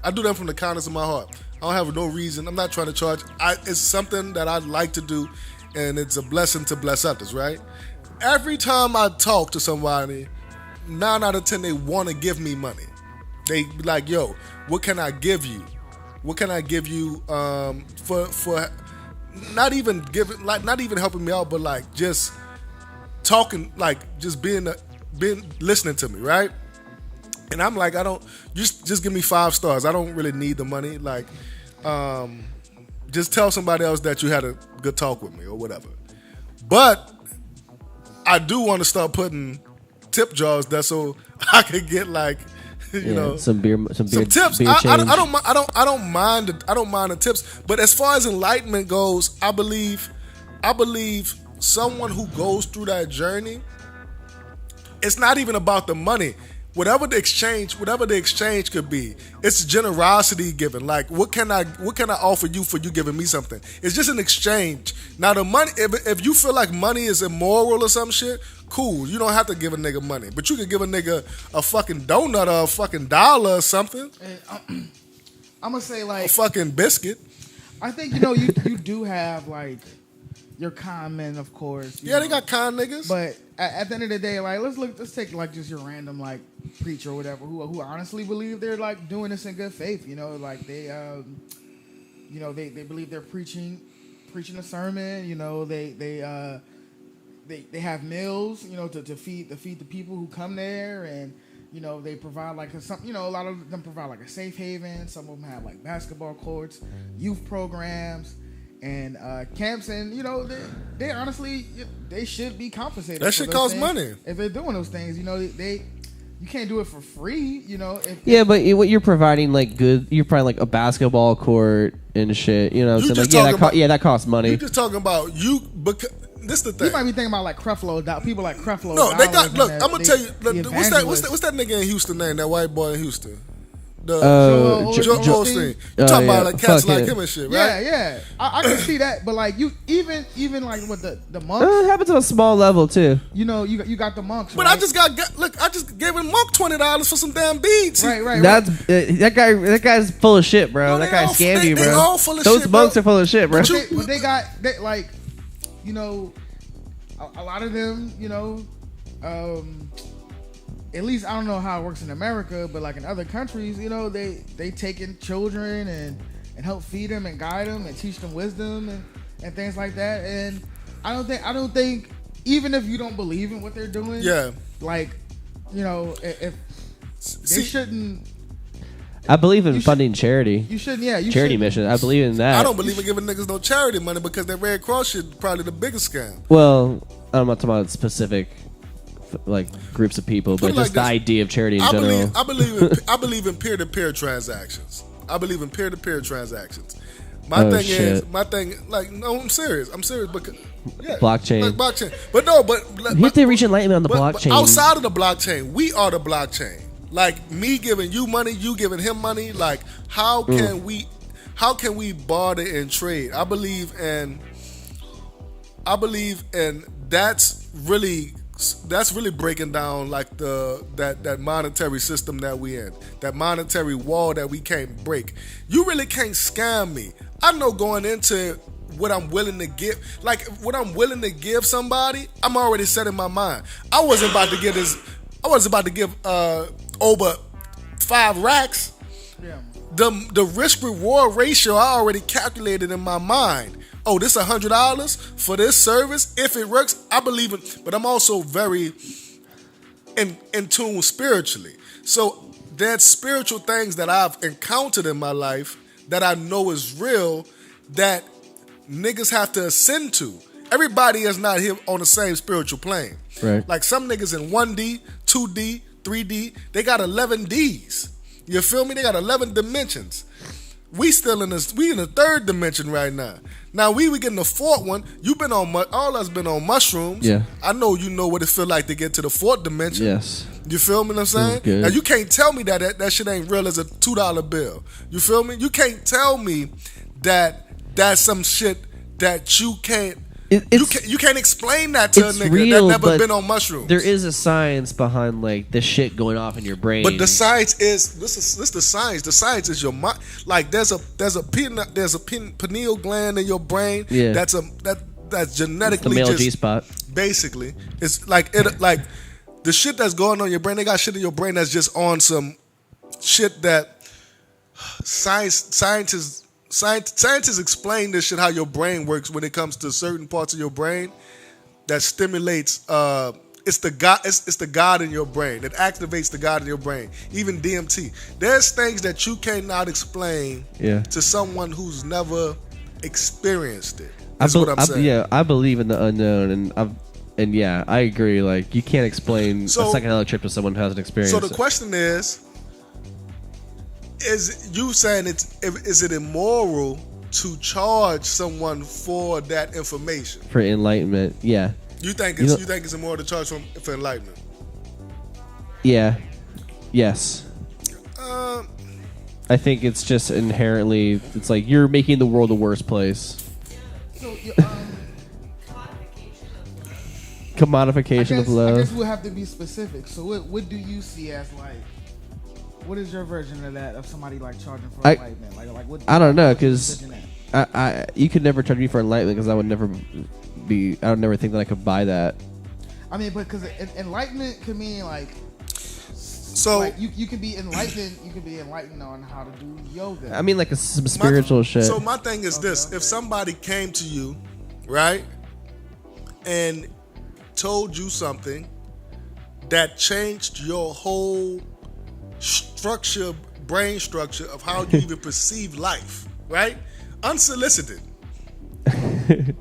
I do them from the kindness of my heart. I don't have no reason. I'm not trying to charge. It's something that I like to do, and it's a blessing to bless others. Right? Every time I talk to somebody, 9 out of 10 they want to give me money. They be like, "Yo, what can I give you? What can I give you for not even giving, like not even helping me out, but like just talking, like just being listening to me, right?" And I'm like, I don't just give me 5 stars. I don't really need the money. Like, just tell somebody else that you had a good talk with me or whatever. But I do want to start putting tip jars that so I could get like, you know, some beer, some tips. beer I change. don't mind the tips. But as far as enlightenment goes, I believe someone who goes through that journey, it's not even about the money. Whatever the exchange could be, it's generosity given. Like, what can I offer you for you giving me something? It's just an exchange. Now the money, if you feel like money is immoral or some shit, cool. You don't have to give a nigga money, but you can give a nigga a fucking donut or a fucking dollar or something, And I'm gonna say like a fucking biscuit. I think you do have like your con men, of course. Yeah, they got con niggas. But at the end of the day, like let's take like just your random like preacher or whatever who honestly believe they're like doing this in good faith. You know, like they they believe they're preaching a sermon. You know, they have meals. You know, to feed the people who come there, and you know they provide like a lot of them provide like a safe haven. Some of them have like basketball courts, youth programs, and camps, and you know they honestly they should be compensated. That for shit those costs things. money. If they're doing those things. You know you can't do it for free. You know. Yeah, but what you're providing, like you're providing like a basketball court and shit. You know, what I'm saying? Like, that costs money. You just talking about you because this the thing. You might be thinking about like Creflo, people like Creflo. No, they got. Dollars Look, and I'm gonna that- tell you. the Look, what's that evangelists. nigga in Houston name? That white boy in Houston. The Joel Joel Osteen. Osteen. You talking yeah. about like cats Fuck like him. him and shit, right? Yeah. I can see that, but like you even like with the It monks, happens on a small level too. you know, you got the monks. But right? I just gave him Monk $20 for some damn beads. right. That's that guy's full of shit, bro. No, that they guy all- scammed you, they bro. all full of Those shit, monks bro. are full of shit, bro. But you- But they got like you know, a lot of them, you know, at least I don't know how it works in America, but like in other countries, you know, they take in children and help feed them and guide them and teach them wisdom and things like that. And I don't think even if you don't believe in what they're doing, Yeah. like, you know, if they shouldn't. I believe in funding charity. You shouldn't, yeah. You charity shouldn't. mission. I believe in that. I don't believe in giving niggas no charity money because that Red Cross shit is probably the biggest scam. Well, I'm not talking about specific like groups of people, but Put it just like the this. idea of charity in general. I believe in peer-to-peer transactions. I believe in peer-to-peer transactions. My Oh, thing shit. is, like, no, I'm serious. I'm serious because Blockchain. like blockchain. But no, You have to reach enlightenment on the but blockchain. outside of the blockchain, we are the blockchain. Like me giving you money, you giving him money. Like how can we barter and trade? I believe in that's really breaking down like that monetary system that we in, that monetary wall that we can't break. You really can't scam me. I know going into what I'm willing to give, like what I'm willing to give somebody, I'm already set in my mind. I wasn't about to give over 5 racks. Yeah. The risk reward ratio I already calculated in my mind. Oh, this $100 for this service. If it works, I believe it. But I'm also very in tune spiritually. So there's spiritual things that I've encountered in my life that I know is real that niggas have to ascend to. Everybody is not here on the same spiritual plane. Right. Like some niggas in 1D, 2D, 3D, they got 11 Ds. You feel me? They got 11 dimensions. We in the 3rd dimension right now. Now we getting the 4th one. You've been on all us been on mushrooms. Yeah. I know you know what it feel like to get to the 4th dimension. Yes. You feel me what I'm saying? Good. Now you can't tell me that shit ain't real as a $2 bill. You feel me? You can't tell me that that's some shit that you can't you can't explain that to a it's nigga real, that never but been on mushrooms. There is a science behind like the shit going off in your brain. But the science is this the science. The science is your mind. Like there's a pineal gland in your brain. Yeah. That's genetically the male just G-spot. basically. It's like like the shit that's going on in your brain. They got shit in your brain that's just on some shit that scientists explain this shit, how your brain works when it comes to certain parts of your brain that stimulates it's the God in your brain that activates the God in your brain. Even DMT. There's things that you cannot explain to someone who's never experienced it. That's what I'm saying. Yeah, I believe in the unknown, and yeah, I agree. Like you can't explain a psychedelic trip to someone who hasn't experienced it. So the question is you saying is it immoral to charge someone for that information? For enlightenment, yeah. You think it's immoral to charge for enlightenment? Yeah. Yes. I think it's just inherently, it's like you're making the world a worse place. So, Commodification of love. I guess we'll have to be specific. So what do you see as like? What is your version of that? Of somebody like charging for enlightenment? Like what? I don't know, because you could never charge me for enlightenment because I would never think that I could buy that. I mean, because enlightenment could mean like. So like you can be enlightened. You can be enlightened on how to do yoga. I mean, like some spiritual shit. So my thing is this: if somebody came to you, right, and told you something that changed your whole brain structure of how you even perceive life, right? Unsolicited.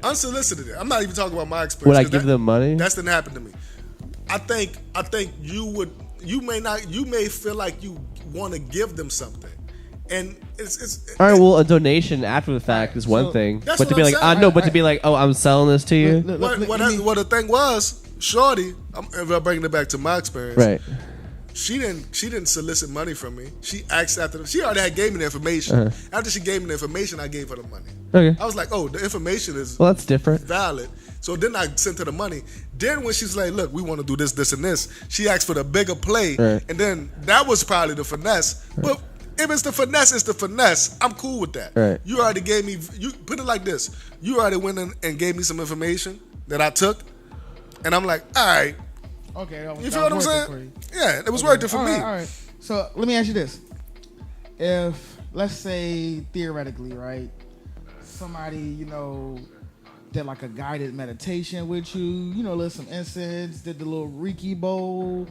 I'm not even talking about my experience. Would I give them money? That's didn't happen to me. I think you may feel like you want to give them something. And it's all right. Well, a donation after the fact is one thing, but to be like, to be like, oh, I'm selling this to you. What the thing was, Shorty. If I'm bringing it back to my experience, right? She didn't solicit money from me. She asked she already gave me the information. After she gave me the information, I gave her the money. Okay. I was like, oh, the information is that's different, valid. So then I sent her the money. Then when she's like, look, we want to do this, this, and this, she asked for the bigger play, and then that was probably the finesse. But If it's the finesse, it's the finesse. I'm cool with that. Right. You already gave me. You put it like this. You already went in and gave me some information that I took, and I'm like, all right. Okay. You feel what I'm saying? Yeah, it was worth it for me. All right. So let me ask you this: if let's say theoretically, right, somebody did like a guided meditation with you, lit some incense, did the little Reiki bowl,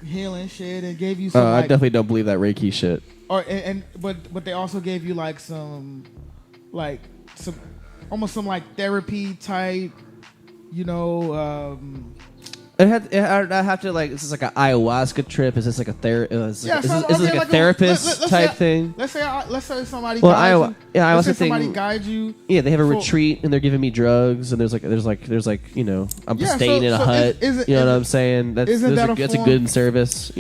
healing shit, and gave you some. I definitely don't believe that Reiki shit. But they also gave you like some almost some like therapy type, I have to like. Is this like an ayahuasca trip? Is this like a is this like a therapist type thing? Let's say somebody. Well, ayahuasca thing. Somebody guides you. Yeah, they have a retreat and they're giving me drugs and there's like I'm staying in a hut. You know what I'm saying? That's a good service.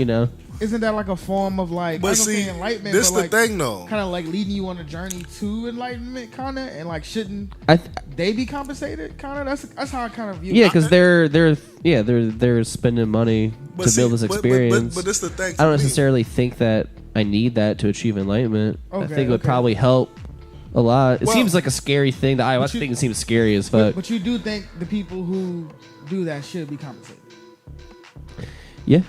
Isn't that like a form of like? But see, enlightenment. this but the thing though. Kind of like leading you on a journey to enlightenment, kind of, and like shouldn't they be compensated? Kind of. That's how I kind of view. Yeah, because they're spending money to build this experience. But this the thing. I don't necessarily think that I need that to achieve enlightenment. I think it would probably help a lot. It seems like a scary thing. The ayahuasca thing seems scary as fuck. But you do think the people who do that should be compensated? Yeah.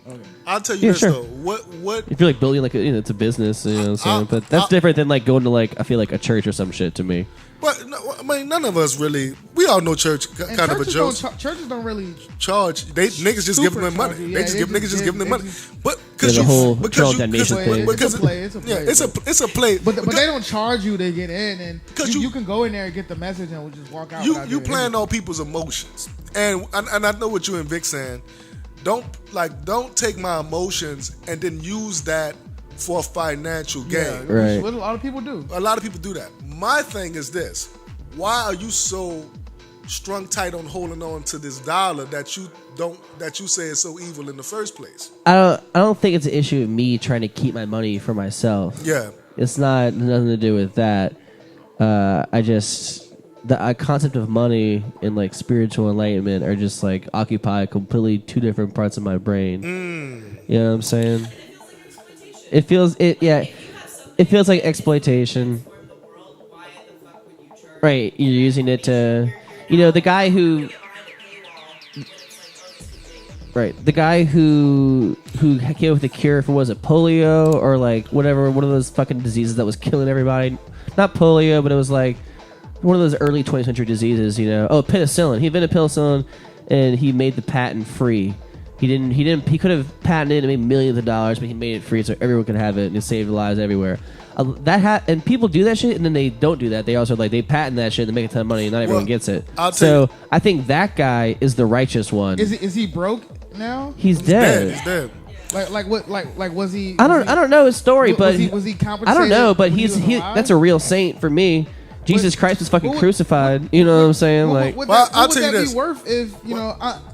Okay. I'll tell you this though. What if you're like building like it's a business, you know what I'm saying? But that's different than like going to like I feel like a church or some shit to me. But no, I mean, none of us really. We all know church kind of a joke. Churches don't really charge. Niggas just give them money. Niggas just give them money. But because the whole because damnation thing. It's a play. It's a play. Yeah, it's a play. But they don't charge you to get in, and you can go in there and get the message, and we'll just walk out. You playing on people's emotions, and I know what you and Vic saying. Don't take my emotions and then use that for a financial gain. Yeah, right. What a lot of people do. A lot of people do that. My thing is this: why are you so strung tight on holding on to this dollar that you say is so evil in the first place? I don't think it's an issue with me trying to keep my money for myself. Yeah, it's nothing to do with that. The concept of money and like spiritual enlightenment are just like occupy completely two different parts of my brain. You know what I'm saying? It feels like exploitation. Right, you're using it to, the guy who came up with the cure for polio or like whatever, one of those fucking diseases that was killing everybody. Not polio, but it was like one of those early 20th century diseases, penicillin. He invented penicillin and he made the patent free. He could have patented it and made millions of dollars, but he made it free so everyone could have it and it saved lives everywhere. And people do that shit and then they don't do that. They also they patent that shit and they make a ton of money and not everyone gets it. So I think that guy is the righteous one. Is he broke now? He's He's dead. dead. Like what? Like was he? I don't know his story, but was he compensated? I don't know, but he that's a real saint for me. Jesus Christ was fucking crucified. You know what I'm saying? What would that be worth if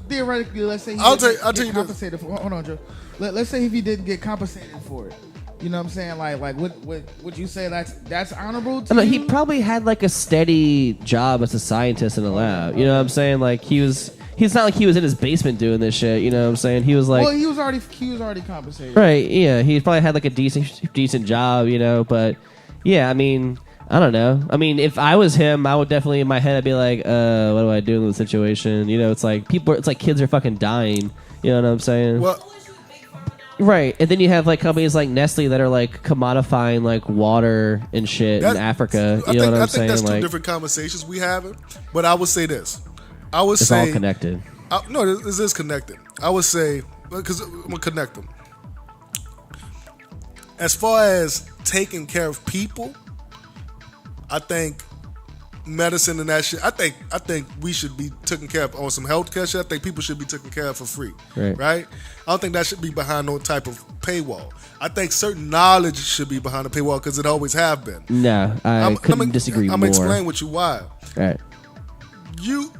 theoretically, let's say he didn't get compensated for? Hold on, Joe. Let's say if he didn't get compensated for it. You know what I'm saying? Like would you say that's honorable to you? He probably had like a steady job as a scientist in a lab. You know what I'm saying? Like he's not like he was in his basement doing this shit. You know what I'm saying? He was like, well, he was already compensated. Right? Yeah, he probably had like a decent job. But yeah, I mean, I don't know. I mean, if I was him, I would definitely in my head I'd be like, what do I do in this situation? It's like it's like kids are fucking dying. You know what I'm saying? Well, right, and then you have like companies like Nestle that are like commodifying like water and shit in Africa. You know what I'm saying? I think that's two like, different conversations we having. But I would say this. It's all connected. No, this is connected. I would say because I'm gonna connect them. As far as taking care of people, I think medicine and that shit. I think we should be taken care of on some healthcare shit. I think people should be taken care of for free. Right? I don't think that should be behind no type of paywall. I think certain knowledge should be behind the paywall because it always have been. No, I couldn't disagree more. I'm gonna explain with you why. Right. You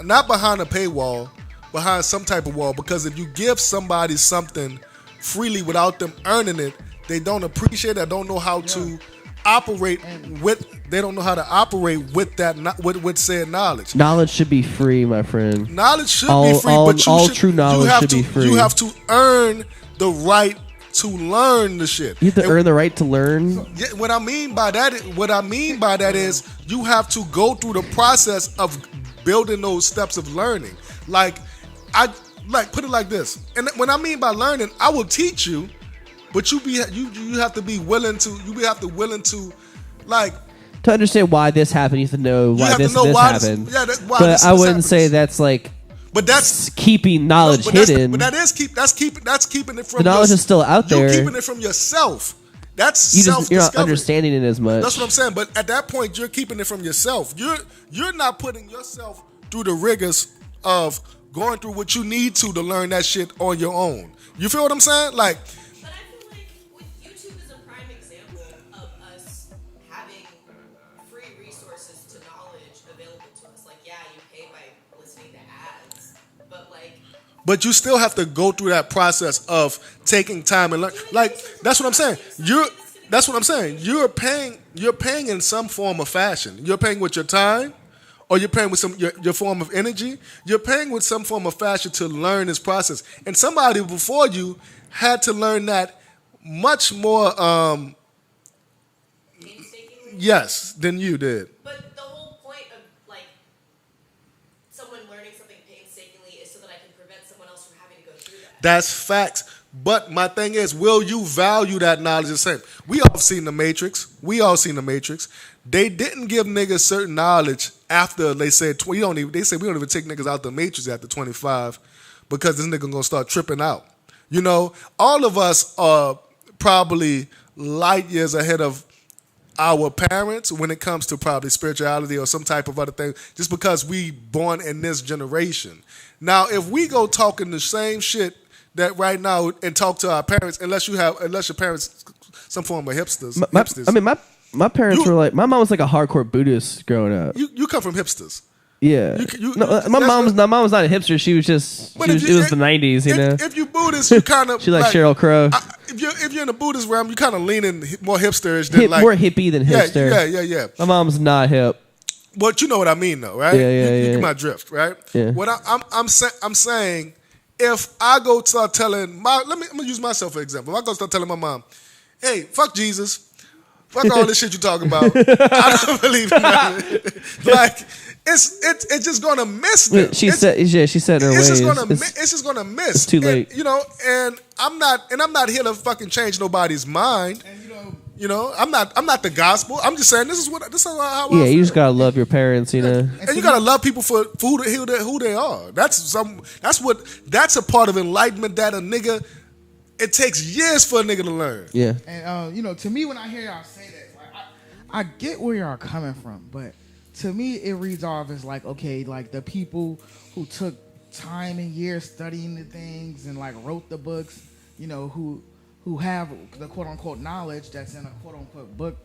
not behind a paywall, behind some type of wall, because if you give somebody something freely without them earning it, they don't appreciate it. Don't know how to operate with. They don't know how to operate with that. With said knowledge. Knowledge should be free, my friend. Knowledge should be free, but true knowledge should be free. You have to earn the right to learn the shit. You have to earn the right to learn. Yeah, what I mean by that is you have to go through the process of building those steps of learning. Put it like this. And when I mean by learning, I will teach you, but you have to be willing to like to understand why this happened. You have to know why this happened. But I wouldn't say that's like. But that's keeping knowledge hidden. That's keeping it from the knowledge is still out there. You're keeping it from yourself. That's you're not understanding it as much. That's what I'm saying. But at that point, you're keeping it from yourself. You're not putting yourself through the rigors of going through what you need to learn that shit on your own. You feel what I'm saying? Like. But I feel like with YouTube is a prime example of us having free resources to knowledge available to us. Like, yeah, you pay by listening to ads, but like. But you still have to go through that process of taking time and learn. Like, that's what I'm saying. That's what I'm saying. You're paying in some form of fashion. You're paying with your time, or you're paying with your form of energy. You're paying with some form of fashion to learn this process. And somebody before you had to learn that much more, yes, than you did. But the whole point of like someone learning something painstakingly is so that I can prevent someone else from having to go through that. That's facts. But my thing is, will you value that knowledge the same? We all seen The Matrix. They didn't give niggas certain knowledge after they said we don't even take niggas out the Matrix after 25 because this nigga gonna start tripping out. You know, all of us are probably light years ahead of our parents when it comes to probably spirituality or some type of other thing, just because we born in this generation. Now, if we go talking the same shit that right now and talk to our parents, unless your parents some form of hipsters. My parents were like, my mom was like a hardcore Buddhist growing up. You come from hipsters. Yeah. My mom's not a hipster. She was just, it was the 90s, you know. If you Buddhist, you kind of. She like Sheryl Crow. If you're in the Buddhist realm, you kind of leaning more hipsterish than like. More hippie than hipster. Yeah. My mom's not hip. But you know what I mean, though, right? Yeah. You get my drift, right? Yeah. What I'm saying, if I go start telling I'm gonna use myself for example. If I go start telling my mom, hey, fuck Jesus. Fuck all this shit you talking about. I don't believe in that. Like, it's just gonna miss them. She said in her ways. It's just gonna miss. It's too late. And I'm not here to fucking change nobody's mind. And you know, I'm not the gospel. I'm just saying this is how I feel. You just gotta love your parents, you know. And you gotta love people for who they are. That's a part of enlightenment that a nigga. It takes years for a nigga to learn. Yeah. And to me, when I hear y'all say that, like, I get where y'all are coming from, but to me, it reads off as like, okay, like the people who took time and years studying the things and like wrote the books, you know, who have the quote unquote knowledge that's in a quote unquote book.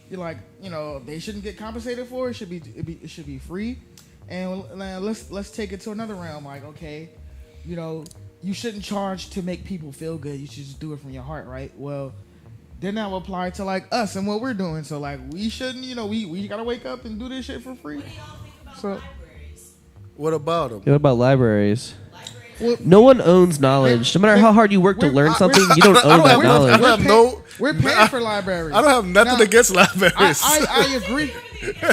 You're like, you know, they shouldn't get compensated for it. It should be free. And let's take it to another realm. Like, okay, you know. You shouldn't charge to make people feel good. You should just do it from your heart, right? Well, then that will apply to like us and what we're doing. So like we shouldn't, you know, we gotta wake up and do this shit for free. What do y'all think about libraries? What about them? What about libraries? Well, no one owns knowledge. No matter how hard you work to learn something, you don't own that knowledge. We're paying for libraries. I don't have nothing against libraries. I agree.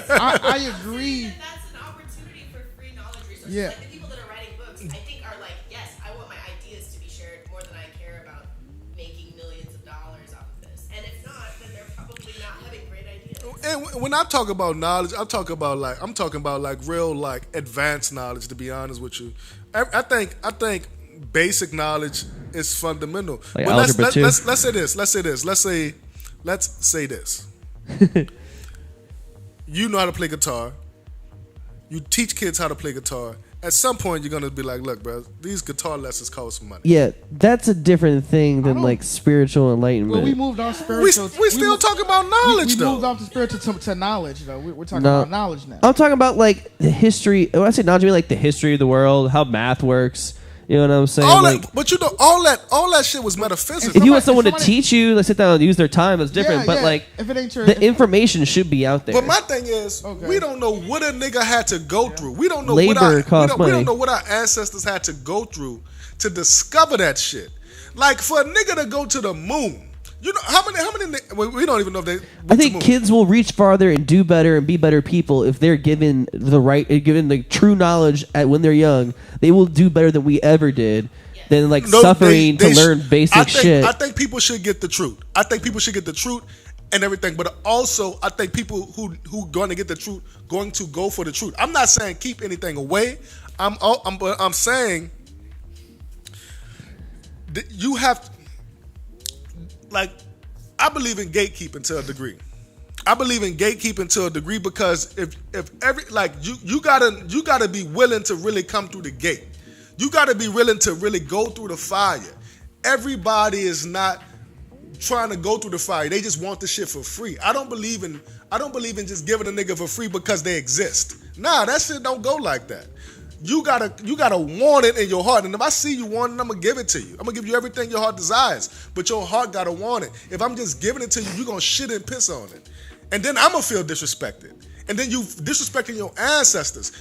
I agree. That's an opportunity for free knowledge resources. Yeah. Like the people that are writing books, I think are like, yes, I want my ideas to be shared more than I care about making millions of dollars off of this. And if not, then they're probably not having great ideas. And when I talk about knowledge, I'm talking about like real like advanced knowledge. To be honest with you, I think basic knowledge is fundamental. Like but algebra too. let's say this. Let's say this. You know how to play guitar. You teach kids how to play guitar. At some point, you're gonna be like, "Look, bro, these guitar lessons cost money." Yeah, that's a different thing than like spiritual enlightenment. Well, we moved off spiritual. We still talking about knowledge, though. We moved off the spiritual to knowledge, though. We're talking about knowledge now. I'm talking about like the history. When I say knowledge, I mean like the history of the world, how math works. You know what I'm saying? But you know, all that shit was metaphysical. If you want someone to teach you, like sit down and use their time, that's different. But like, if it ain't your, the information should be out there. But my thing is, we don't know what a nigga had to go through. We don't know Labor costs money. We don't know what our ancestors had to go through to discover that shit. Like for a nigga to go to the moon, you know how many? We don't even know if they. I think kids will reach farther and do better and be better people if they're given the true knowledge when they're young. They will do better than we ever did. Than suffering to learn basic shit. I think people should get the truth. I think people should get the truth and everything. But also, I think people who going to get the truth going to go for the truth. I'm not saying keep anything away. I'm saying that you have. Like, I believe in gatekeeping to a degree. I believe in gatekeeping to a degree because if every you gotta be willing to really come through the gate. You gotta be willing to really go through the fire. Everybody is not trying to go through the fire. They just want the shit for free. I don't believe in just giving a nigga for free because they exist. Nah, that shit don't go like that. You gotta want it in your heart. And if I see you want it, I'm gonna give it to you. I'm gonna give you everything your heart desires. But your heart gotta want it. If I'm just giving it to you, you're gonna shit and piss on it. And then I'm gonna feel disrespected. And then you disrespecting your ancestors.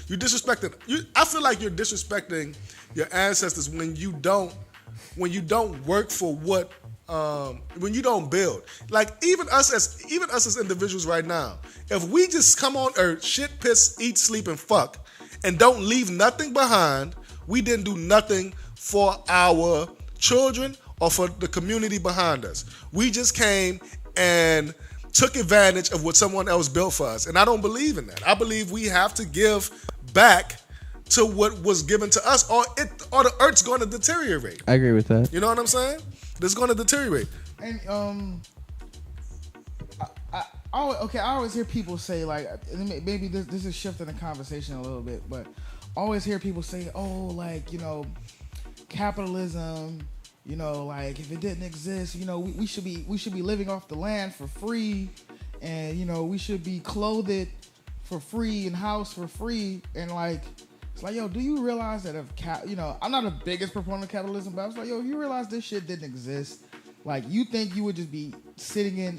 I feel like you're disrespecting your ancestors when you don't work for what when you don't build. Like even us as individuals right now, if we just come on earth, shit, piss, eat, sleep, and fuck, and don't leave nothing behind, we didn't do nothing for our children or for the community behind us. We just came and took advantage of what someone else built for us. And I don't believe in that. I believe we have to give back to what was given to us or the earth's going to deteriorate. I agree with that. You know what I'm saying? It's going to deteriorate. And I always hear people say, like, maybe this is shifting the conversation a little bit, but I always hear people say, oh, like, you know, capitalism, you know, like if it didn't exist, you know, we should be living off the land for free, and you know, we should be clothed for free and housed for free, and like it's like, yo, do you realize that you know, I'm not the biggest proponent of capitalism, but I was like, yo, you realize this shit didn't exist? Like, you think you would just be sitting in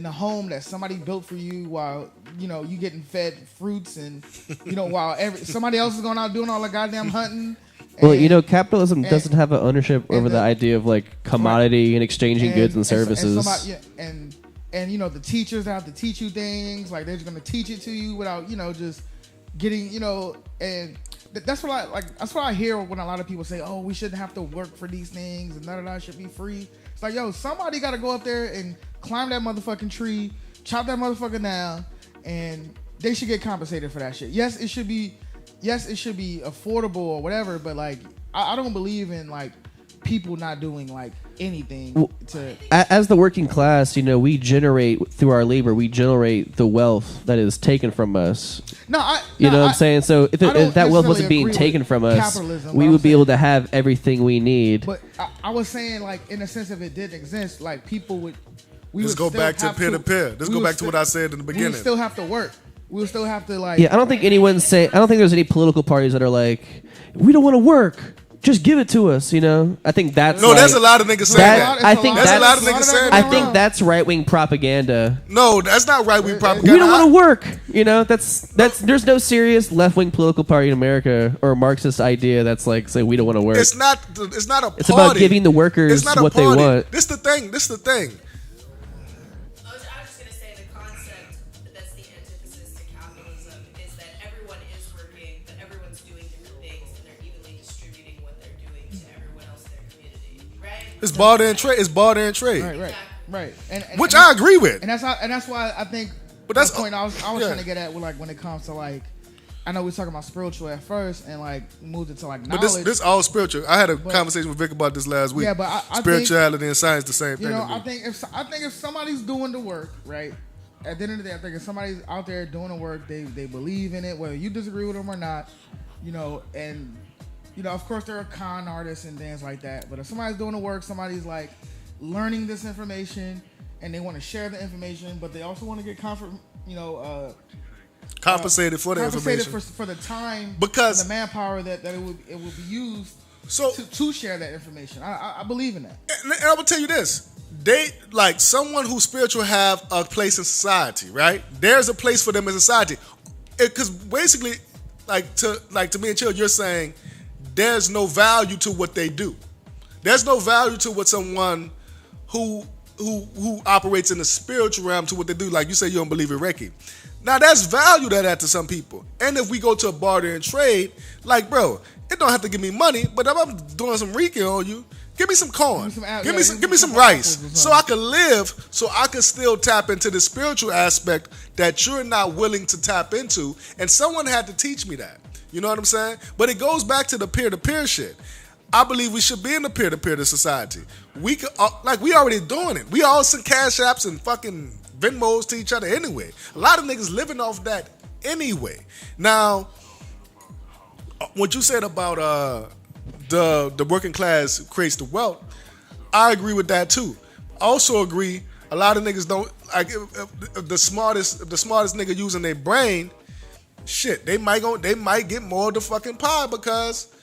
a home that somebody built for you while, you know, you getting fed fruits and, you know, while somebody else is going out doing all the goddamn hunting. Well, you know, capitalism doesn't have an ownership over the idea of like commodity and exchanging goods and services. And you know, the teachers have to teach you things, like they're just gonna teach it to you without, you know, just getting, you know, and that's what I like. That's what I hear when a lot of people say, "Oh, we shouldn't have to work for these things, and none of that should be free." It's like, yo, somebody got to go up there and climb that motherfucking tree, chop that motherfucker down, and they should get compensated for that shit. Yes, it should be affordable or whatever, but like, I don't believe in like people not doing like anything to. As the working class, you know, we generate through our labor, we generate the wealth that is taken from us. You know what I'm saying? So if that wealth wasn't being taken from us, we would be able to have everything we need. But I was saying, like, in the sense if it didn't exist, like people would. Let's go back to peer to peer. Let's go back to what I said in the beginning. We would still have to work. We would still have to like. Yeah, I don't think there's any political parties that are like, we don't want to work. Just give it to us, you know. I think that's there's a lot of niggas saying that. I think there's a lot of niggas saying that. I think that's right wing propaganda. No, that's not right wing propaganda. We don't want to work, you know. That's there's no serious left wing political party in America or Marxist idea that's like say we don't want to work. It's not a party. It's about giving the workers what they want. This the thing. I was just going to say the concept that's the antithesis to capitalism is that everyone is working, but everyone's doing different things, and they're evenly distributing what they're doing to everyone else in their community, right? It's barter and trade. Right. And which I agree with. And that's why I think. But that's the point I was trying to get at with like when it comes to like. I know we were talking about spiritual at first, and like moved it to like knowledge. But this all spiritual. I had a conversation with Vic about this last week. Yeah, but I spirituality think, and science the same thing. You know, to me. I think if somebody's doing the work, right? At the end of the day, I think if somebody's out there doing the work, they believe in it, whether you disagree with them or not. You know, and you know, of course, there are con artists and things like that. But if somebody's doing the work, somebody's like learning this information, and they want to share the information, but they also want to get compensated for the information, for the time, because the manpower that it would be used to share that information. I believe in that. And I will tell you this: they like someone who's spiritual have a place in society, right? There's a place for them in society, because basically, to me and Chill, you're saying there's no value to what they do. There's no value to what someone who operates in the spiritual realm to what they do. Like you say, you don't believe in Reiki. Now that's value that to some people. And if we go to a barter and trade, like bro, it don't have to give me money, but if I'm doing some Reiki on you, give me some corn, give me some rice, so I can live, so I can still tap into the spiritual aspect that you're not willing to tap into. And someone had to teach me that. You know what I'm saying? But it goes back to the peer-to-peer shit. I believe we should be in the peer-to-peer to society. We could, we already doing it. We all send cash apps and fucking Venmos to each other anyway. A lot of niggas living off that anyway. Now, what you said about the working class creates the wealth, I agree with that too. I also agree a lot of niggas don't like if the smartest nigga using their brain, shit, they might get more of the fucking pie because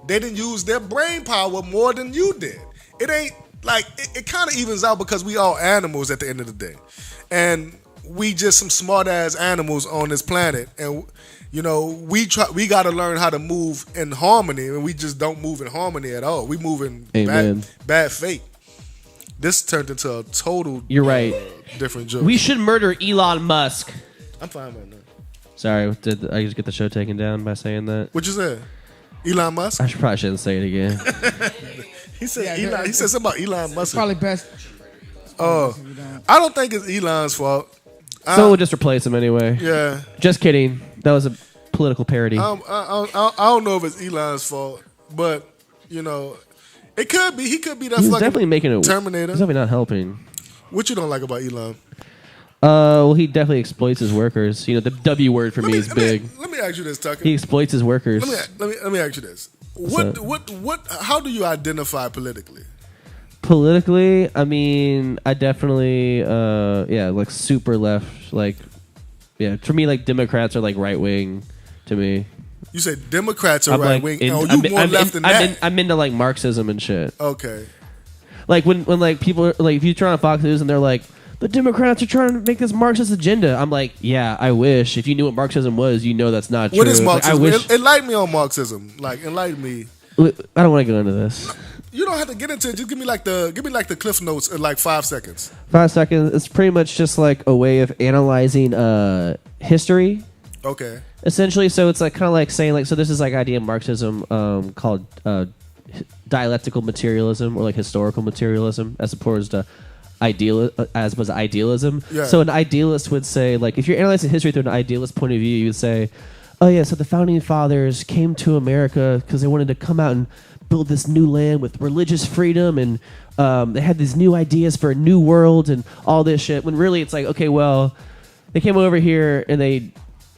they didn't use their brain power more than you did. It ain't like it kind of evens out because we all animals at the end of the day, and we just some smart ass animals on this planet, and you know we got to learn how to move in harmony, and we just don't move in harmony at all. We move in bad fate. This turned into a total You're right. Different joke. We should murder Elon Musk. I'm fine right now. Sorry, did I just get the show taken down by saying that? What you said? Elon Musk? I probably shouldn't say it again. He said Elon. He said something about Elon Musk. Probably best. Oh, I don't think it's Elon's fault. So we'll just replace him anyway. Yeah. Just kidding. That was a political parody. I don't know if it's Elon's fault, but you know, it could be. He could be that He's fucking definitely making it. Terminator. He's definitely not helping. What you don't like about Elon? Well, he definitely exploits his workers. You know, the W word for me is big. Let me ask you this, Tucker. He exploits his workers. Let me ask you this. How do you identify politically? Politically, I mean, I definitely, like super left. Like, yeah, for me, like Democrats are like right wing to me. You say Democrats are right wing. I'm left than that. I'm into like Marxism and shit. Okay. Like when like people are, like if you turn on Fox News and they're like, the Democrats are trying to make this Marxist agenda. I'm like, yeah, I wish. If you knew what Marxism was, you know that's not true. What is Marxism? Like, I wish. Enlighten me on Marxism. Like, enlighten me. I don't want to go into this. You don't have to get into it. Just give me like the cliff notes in like 5 seconds. 5 seconds. It's pretty much just like a way of analyzing history. Okay. Essentially, so it's like kind of like saying like, so this is like idea of Marxism called dialectical materialism or like historical materialism as opposed to idealism. Yeah. So an idealist would say, like, if you're analyzing history through an idealist point of view, you would say, oh yeah, so the founding fathers came to America because they wanted to come out and build this new land with religious freedom, and they had these new ideas for a new world and all this shit. When really it's like, okay, well, they came over here and they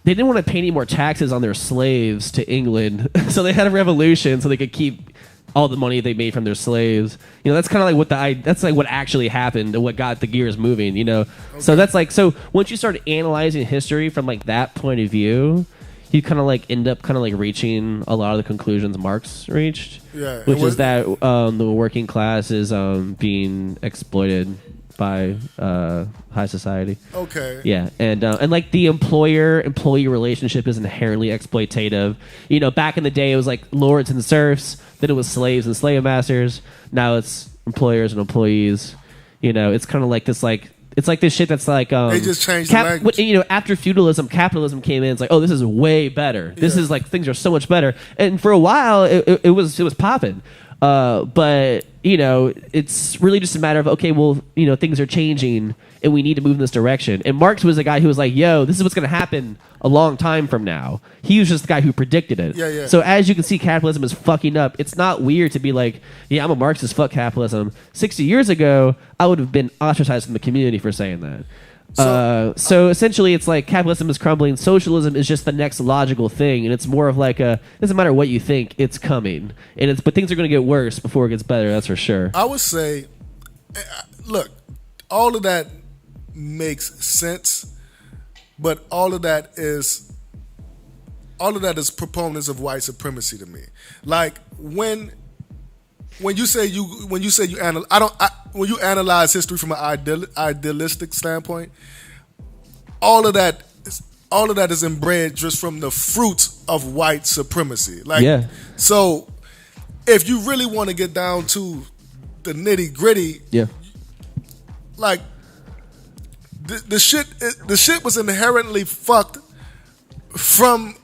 didn't want to pay any more taxes on their slaves to England, so they had a revolution so they could keep all the money they made from their slaves. You know, that's kind of like that's like what actually happened and what got the gears moving, you know? Okay. So that's like, so once you start analyzing history from like that point of view, you kind of like end up kind of like reaching a lot of the conclusions Marx reached. Yeah. Which is that the working class is being exploited by high society. Okay. Yeah, and like the employer-employee relationship is inherently exploitative. You know, back in the day, it was like lords and serfs. Then it was slaves and slave masters. Now it's employers and employees. You know, it's kind of like this, like it's like this shit that's like they just changed the language. You know, after feudalism, capitalism came in. It's like, oh, this is way better. This is like things are so much better. And for a while, it was popping. But you know, it's really just a matter of, okay, well, you know, things are changing and we need to move in this direction. And Marx was the guy who was like, yo, this is what's going to happen a long time from now. He was just the guy who predicted it. Yeah, yeah. So as you can see, capitalism is fucking up. It's not weird to be like, yeah, I'm a Marxist, fuck capitalism. 60 years ago, I would have been ostracized from the community for saying that. So essentially, it's like capitalism is crumbling. Socialism is just the next logical thing, and it's more of like a doesn't matter what you think, it's coming, but things are going to get worse before it gets better. That's for sure. I would say, look, all of that makes sense, but all of that is proponents of white supremacy to me. Like when you analyze history from an idealistic standpoint, all of that is inbred just from the fruits of white supremacy. Like, yeah. So if you really want to get down to the nitty gritty, Yeah. like the shit was inherently fucked from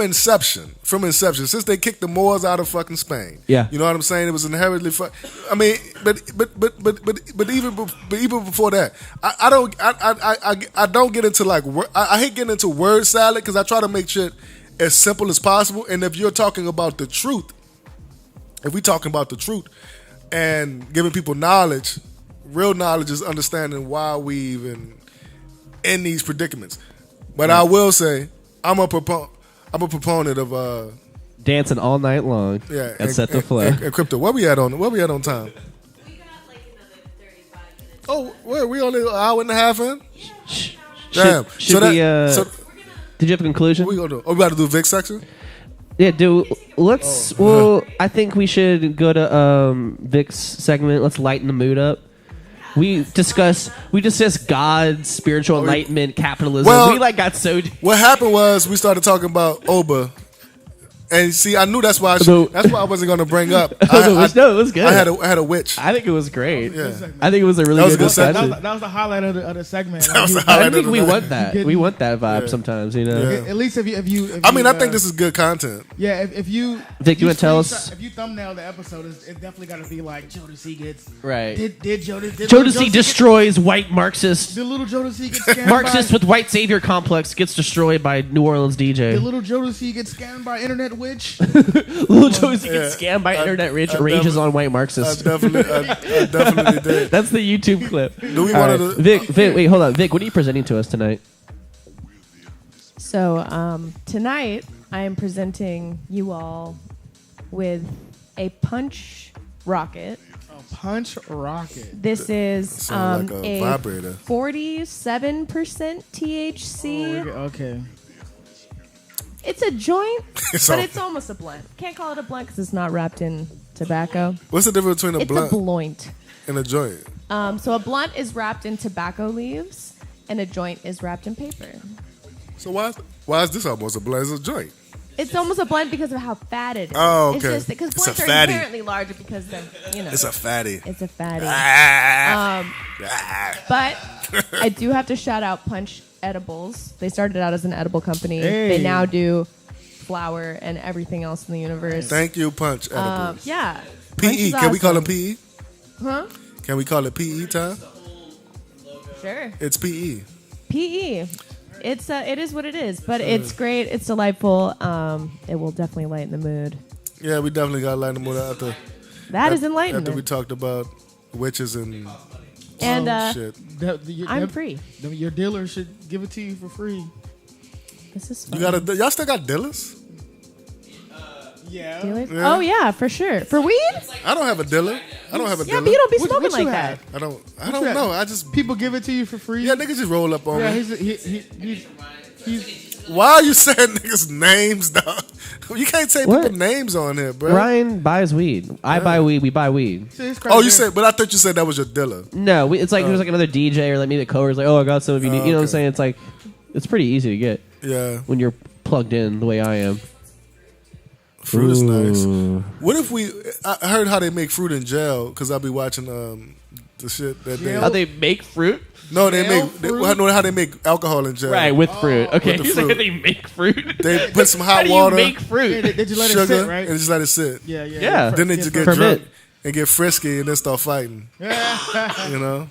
inception. Since they kicked the Moors out of fucking Spain. Yeah. You know what I'm saying? It was inherently fucked. I mean, but even before that, I don't get into like I hate getting into word salad because I try to make shit as simple as possible. And if you're talking about the truth, if we talking about the truth and giving people knowledge, real knowledge is understanding why we even in these predicaments. But I will say I'm a proponent of dancing all night long. Yeah, and Setdeflo. and crypto. Where we at on time? We got like another 35 minutes. Oh, we only an hour and a half in. Damn. Should we? So Did you have a conclusion? what we gonna do? Oh, we got to do Vic section. Yeah, let's. Well, I think we should go to Vic's segment. Let's lighten the mood up. We discuss God, spiritual enlightenment, capitalism. Well, we like got so. What happened was we started talking about Oba, and see, I knew that's why I wasn't gonna bring up. No, it was good. I had a witch. I think it was great. Yeah. I think it was a really That was good a good discussion. That was the highlight of the segment. That was the I highlight think of we the want night. that. We want that vibe sometimes, you know. Yeah. At least if you I mean, I think this is good content. Yeah, if you Vic, you wanna tell us? If you thumbnail the episode, it's definitely got to be like Jodeci gets Right. Did Jodeci destroys white Marxist. Did little Jodeci get scammed Marxist by, with white savior complex gets destroyed by New Orleans Did DJ. little Jodeci get scammed by internet witch? Little Jodeci gets scammed by internet rich rages on white I Marxists. definitely did. That's the YouTube clip. Do we All want right. to? Vic, wait, hold on. Vic, what are you presenting to us tonight? So tonight I am presenting you all with a punch rocket. A punch rocket. This is Sound like a vibrator. 47% THC. Oh, okay. It's a joint, It's but all- it's almost a blunt. Can't call it a blunt because it's not wrapped in tobacco. What's the difference between a It's blunt a blunt. and a joint? So a blunt is wrapped in tobacco leaves, and a joint is wrapped in paper. So why is this almost a blunt? It's a joint. It's almost a blunt because of how fat it is. Oh, okay. It's just because It's a blunts are fatty. inherently larger because they're, It's a fatty. It's a fatty. Ah. But I do have to shout out Punch Edibles. They started out as an edible company. Hey. They now do flour and everything else in the universe. Thank you, Punch Edibles. Yeah. PE. Punch is Can we call it awesome. PE? Huh? Can we call it PE time? Sure. It's PE. PE. It is what it is, but it's great. It's delightful. It will definitely lighten the mood. Yeah, we definitely got to lighten the mood after. That is After we enlightenment. talked about witches and And shit. I'm free. Your dealer should give it to you for free. This is You fun. y'all still got dealers? Yeah. Dealers? Yeah. Oh yeah, for sure. For weed? I don't have a dealer. I don't have a Yeah, dealer. but you don't be What- smoking what you like have? that. I don't you know. have? I just People give it to you for free. yeah, niggas just roll up on Yeah, me. he's Why are you saying niggas names, dog? You can't say What? people names on here, bro. Ryan buys weed. I buy weed. We buy weed. Oh, you said, but I thought you said that was your dealer. No, it's like there's like another DJ or like maybe a coworker's like, oh, I got some of you. You know what I'm okay. saying? It's like it's pretty easy to get Yeah, when you're plugged in the way I am. fruit is nice. Ooh. What if I heard how they make fruit in jail because I'll be watching the shit that they. How they make fruit? No, they Jail make. fruit? I know how they make alcohol in jail. Right, with fruit. Okay, With the he's like, fruit. they make fruit. They put some How hot do you water, make fruit? Did you let sugar, it sit, right? and just let it sit. Yeah. Yeah. Then they just get Ferment. drunk and get frisky and then start fighting. You know.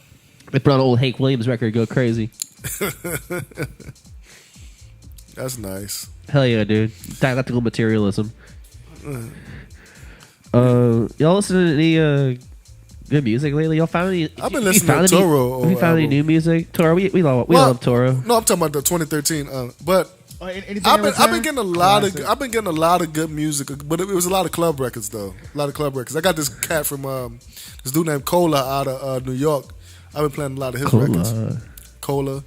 They put on an old Hank Williams record, go crazy. That's nice. Hell yeah, dude. Dialectical materialism. Y'all listen to any good music lately? Y'all found any? I've been you listening found to any- Toro Have you found any album. new music? Toro, we love Toro. No, I'm talking about the 2013. But Anything I've in been return? getting a lot of Classic. I've been getting a lot of good music, but it was a lot of club records though. A lot of club records. I got this cat from this dude named Cola out of New York. I've been playing a lot of his records. Cola.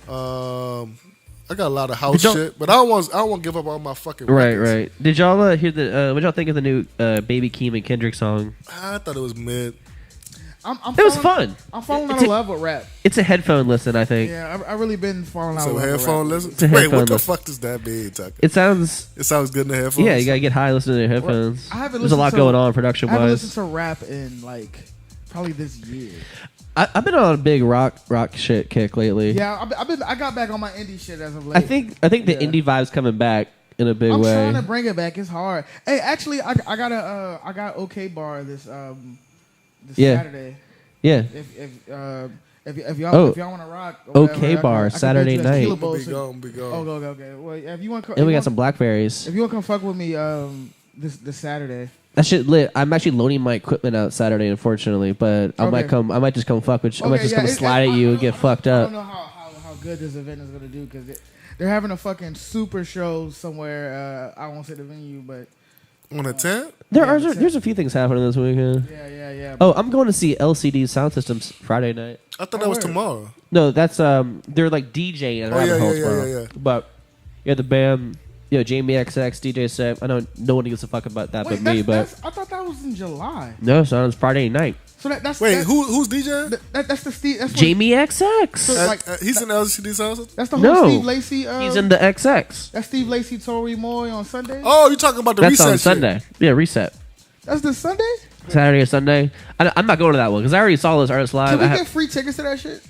I got a lot of house Did y'all- shit, but I don't want to give up all my fucking Right, records. right. Did y'all hear the? What y'all think of the new Baby Keem and Kendrick song? I thought it was mid. It was fun. I'm falling It's in a- love with rap. It's a headphone listen, I think. Yeah, I really been falling out So with headphone rap. listen. It's a Wait, headphone what the listen. fuck does that mean, Tucker? It sounds. It sounds good in the headphones. Yeah, you gotta get high listening to your headphones. I haven't There's a lot listened to- going on production I haven't wise. listened to rap in like probably this year. I've been on a big rock shit kick lately. Yeah, I got back on my indie shit as of late. I think the Yeah. indie vibe's coming back in a big I'm way. trying to bring it back. It's hard. Hey, actually, I got OK Bar this Yeah. Saturday. Yeah. If y'all Oh. want to rock, or OK whatever, Bar, I can Saturday get you a tequila night. bowl, Be so- gone, be gone. Okay. Well, if you want, And we got some blackberries. If you want to come fuck with me, this Saturday. That shit lit. I'm actually loaning my equipment out Saturday, unfortunately, but I might Okay. come. I might just come fuck with you. I might Okay, just yeah, come it- slide I at you don't and get know- fucked I up. don't know how good this event is gonna do because they're having a fucking super show somewhere. I won't say the venue, but On a 10? There's a few things happening this weekend. yeah. Oh, I'm going to see LCD Sound Systems Friday night. I thought that was word. tomorrow. No, that's they're like DJing at Oh, Rabbit yeah, Holes, yeah, bro. yeah. But yeah, the band, Jamie XX, DJ Sam. I know no one gives a fuck about that but me, but I thought that was in July. no, son, it's Friday night. So that's Wait, that's, who's DJ? that's the Steve. That's what- Jamie XX. So, like, He's in LCD Sound. that's the whole No. Steve Lacy. He's in the XX. That's Steve Lacy, Tory Moy on Sunday. Oh, you talking about the That's reset on shit. Sunday. Yeah, reset. That's the Sunday. Saturday or Sunday. I'm not going to that one because I already saw this artist live. Can we I have- get free tickets to that shit?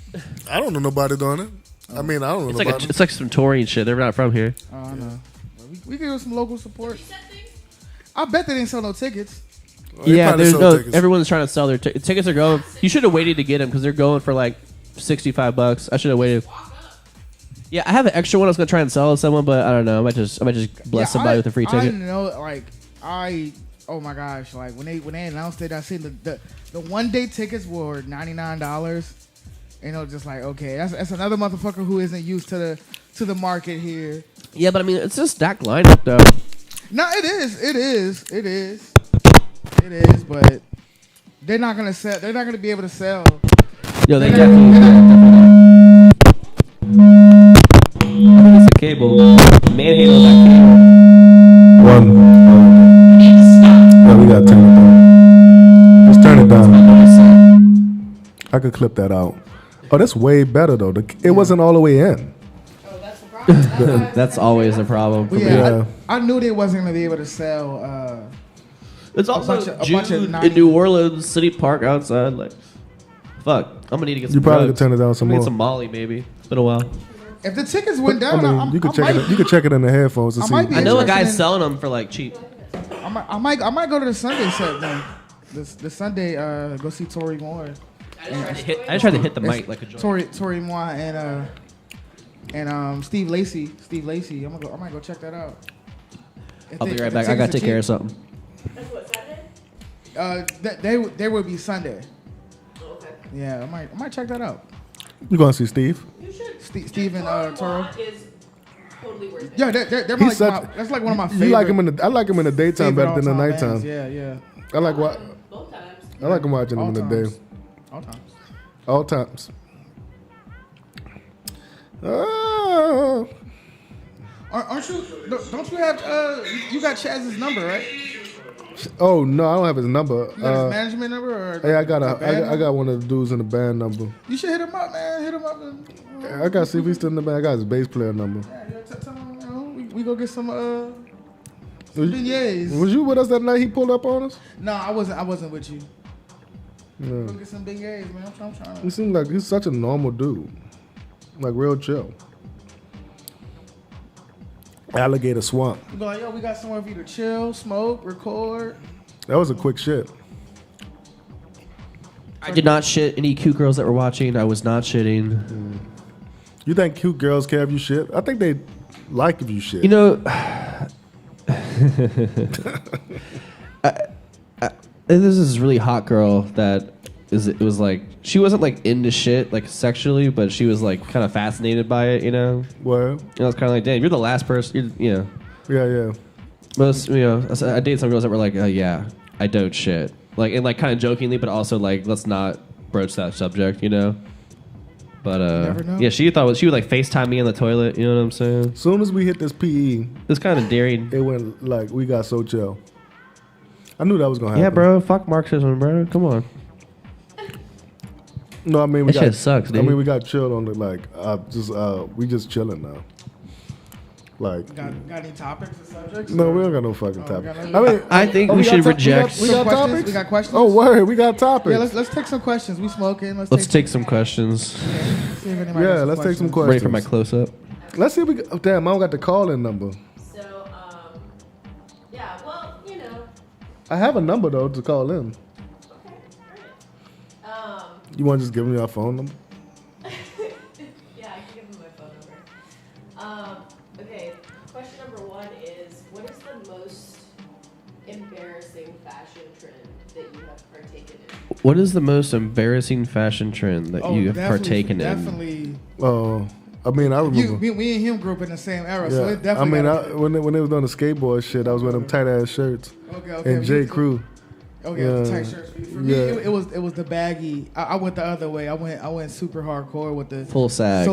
I don't know nobody doing it. I mean, I don't know it's like nobody. it's like some touring shit. They're not from here. Oh, I know. Well, we give us some local support. Reset thing? I bet they didn't sell no tickets. They Yeah, probably there's sell no. tickets. Everyone's trying to sell their tickets. Are going. You should have waited to get them because they're going for like $65. I should have waited. Yeah, I have an extra one. I was gonna try and sell to someone, but I don't know. I might just bless Yeah, somebody with a free I ticket. know, oh my gosh, like when they announced it, I seen the 1 day tickets were $99. You know, just like okay, that's another motherfucker who isn't used to the market here. Yeah, but I mean, it's a stacked lineup though. No, it is, but they're not gonna sell. They're not gonna be able to sell. Yo, they They're definitely. I think it's a cable. Manhandle that cable. One. Yeah, we gotta turn it down. Just turn it down. I could clip that out. Oh, that's way better though. It wasn't all the way in. That's always a problem for But me. yeah, Yeah. I knew they wasn't gonna be able to sell. It's also bunch of June 90 in New Orleans, City Park outside. Like, fuck, I'm gonna need to get some. You probably drugs. could turn it down some I'm gonna more. get some Molly, maybe. It's been a while. If the tickets went I down, mean, you could check it. You could check it in the headphones to I see. might be I know a interested guy's in- selling them for like cheap. I might go to the Sunday set then. The Sunday, go see Tory Moore, I just tried to hit the mic like a joint. Tory Moore and Steve Lacy. I might go check that out. If I'll be they- right if the back. I gotta tickets take care are of something. That's what, Saturday? They would be Sunday. Oh, okay. Yeah, I might check that out. You gonna see Steve? You should. Steve and Toro. Is totally worth it. Yeah, they're He's like such- that's like one of my favorite. You like him in the? I like him in the daytime favorite better than the all-time nighttime. bands. Yeah. I like what? Both times. I like him watching him in the day. All times. All times. Oh. Aren't you? Don't you have? You got Chaz's number, right? Oh no, I don't have his number. You got his management number, or Hey, I got the band I number? got one of the dudes in the band number. You should hit him up, man. Hit him up. And, I got to see if he's still in the band. I got his bass player number. tell him, we go get some beignets. Was you with us that night he pulled up on us? No, I wasn't with you. No. Go get some beignets, man. I'm trying He to. seemed like he's such a normal dude. Like real chill. Alligator Swamp. We go like, yo, we got somewhere for you to chill, smoke, record. That was a quick shit. I did not shit any cute girls that were watching. I was not shitting. You think cute girls care if you shit? I think they like if you shit. You know, this is a really hot girl that it was like she wasn't like into shit like sexually, but she was like kind of fascinated by it. You know, Well, and I was kind of like, damn, you're the last person. You know, yeah. most I dated some girls that were like, yeah, I don't shit, like and like kind of jokingly, but also like let's not broach that subject. You know. But never know. yeah, she would like FaceTime me in the toilet. You know what I'm saying? Soon as we hit this PE, It's kind of daring. it went like we got so chill. I knew that was gonna happen. Yeah, bro. Fuck Marxism, bro. Come on. No, I mean we That got. shit sucks, I dude. mean we got chilled on the we just chilling now. Like Got any topics or subjects? no, or- we don't got no fucking Oh, topic. we got I mean, I think we got should to- reject. We got questions? topics. We got questions? Oh, word, we got topics. Yeah, let's take some questions. We smoking. Let's take some questions. See if anybody Yeah, got let's take some questions. questions. Ready for my close up? Let's see if we. Oh, damn, I don't got the call-in number. So, yeah, well, you know. I have a number though to call in. Okay, all right. You want to just give me your phone number? Yeah, I can give him my phone number. Okay, question number 1 is, what is the most embarrassing fashion trend that you have partaken in? What is the most embarrassing fashion trend that you have definitely- partaken in? Definitely. Oh, I mean, I remember. Me and him grew up in the same era, so Yeah, it definitely. I mean, gotta when they was doing the skateboard shit, I was wearing them tight ass shirts be- okay. and J. Crew. Okay, Yeah. the tight shirts. For me, Yeah. it was the baggy. I went the other way. I went super hardcore with the Full sag.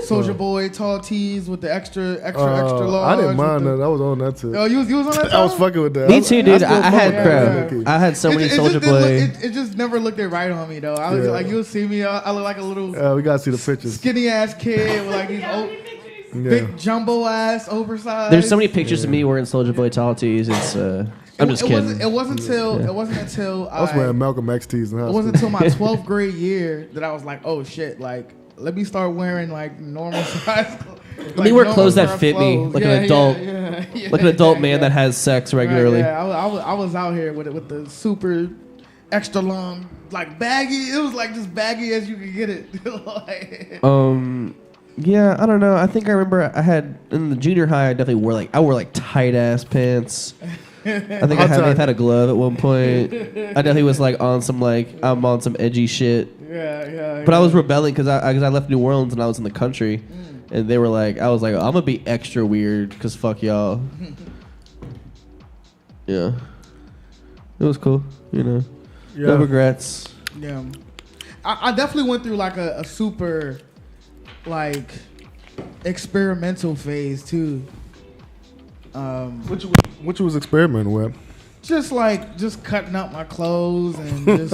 Soldier Boy tall tees with the extra large. I didn't mind with that. I was on that too. Oh, you was on that? I was song? fucking with that. Me too, dude. still I fuck had, with bro. that, low-key. I had so many just Soldier didn't Boy. it just never looked it right on me though. I was Yeah. like, you'll see me. I look like a little We gotta see the pictures. skinny ass kid with like these Yeah. big jumbo ass oversized. There's so many pictures of me wearing Soldier Boy tall tees. It's I'm just kidding. It wasn't until I was wearing Malcolm X tees in high It school. wasn't until my 12th grade year that I was like, oh shit, like let me start wearing like normal size. Let me wear clothes that fit me, like an adult, like an adult man that has sex regularly. Right, yeah, I was out here with the super extra long, like baggy. It was like just baggy as you could get it. Like, Yeah, I don't know. I think I remember I had in the junior high. I definitely wore like tight ass pants. I think I may have had a glove at one point. I definitely was like on some I'm on some edgy shit. yeah. But I was rebelling because I left New Orleans and I was in the country, and they were like, I was like, I'm gonna be extra weird because fuck y'all. Yeah, it was cool. You know, no regrets. Yeah. I definitely went through like a super like experimental phase too. What you was experimenting with? Just cutting up my clothes and just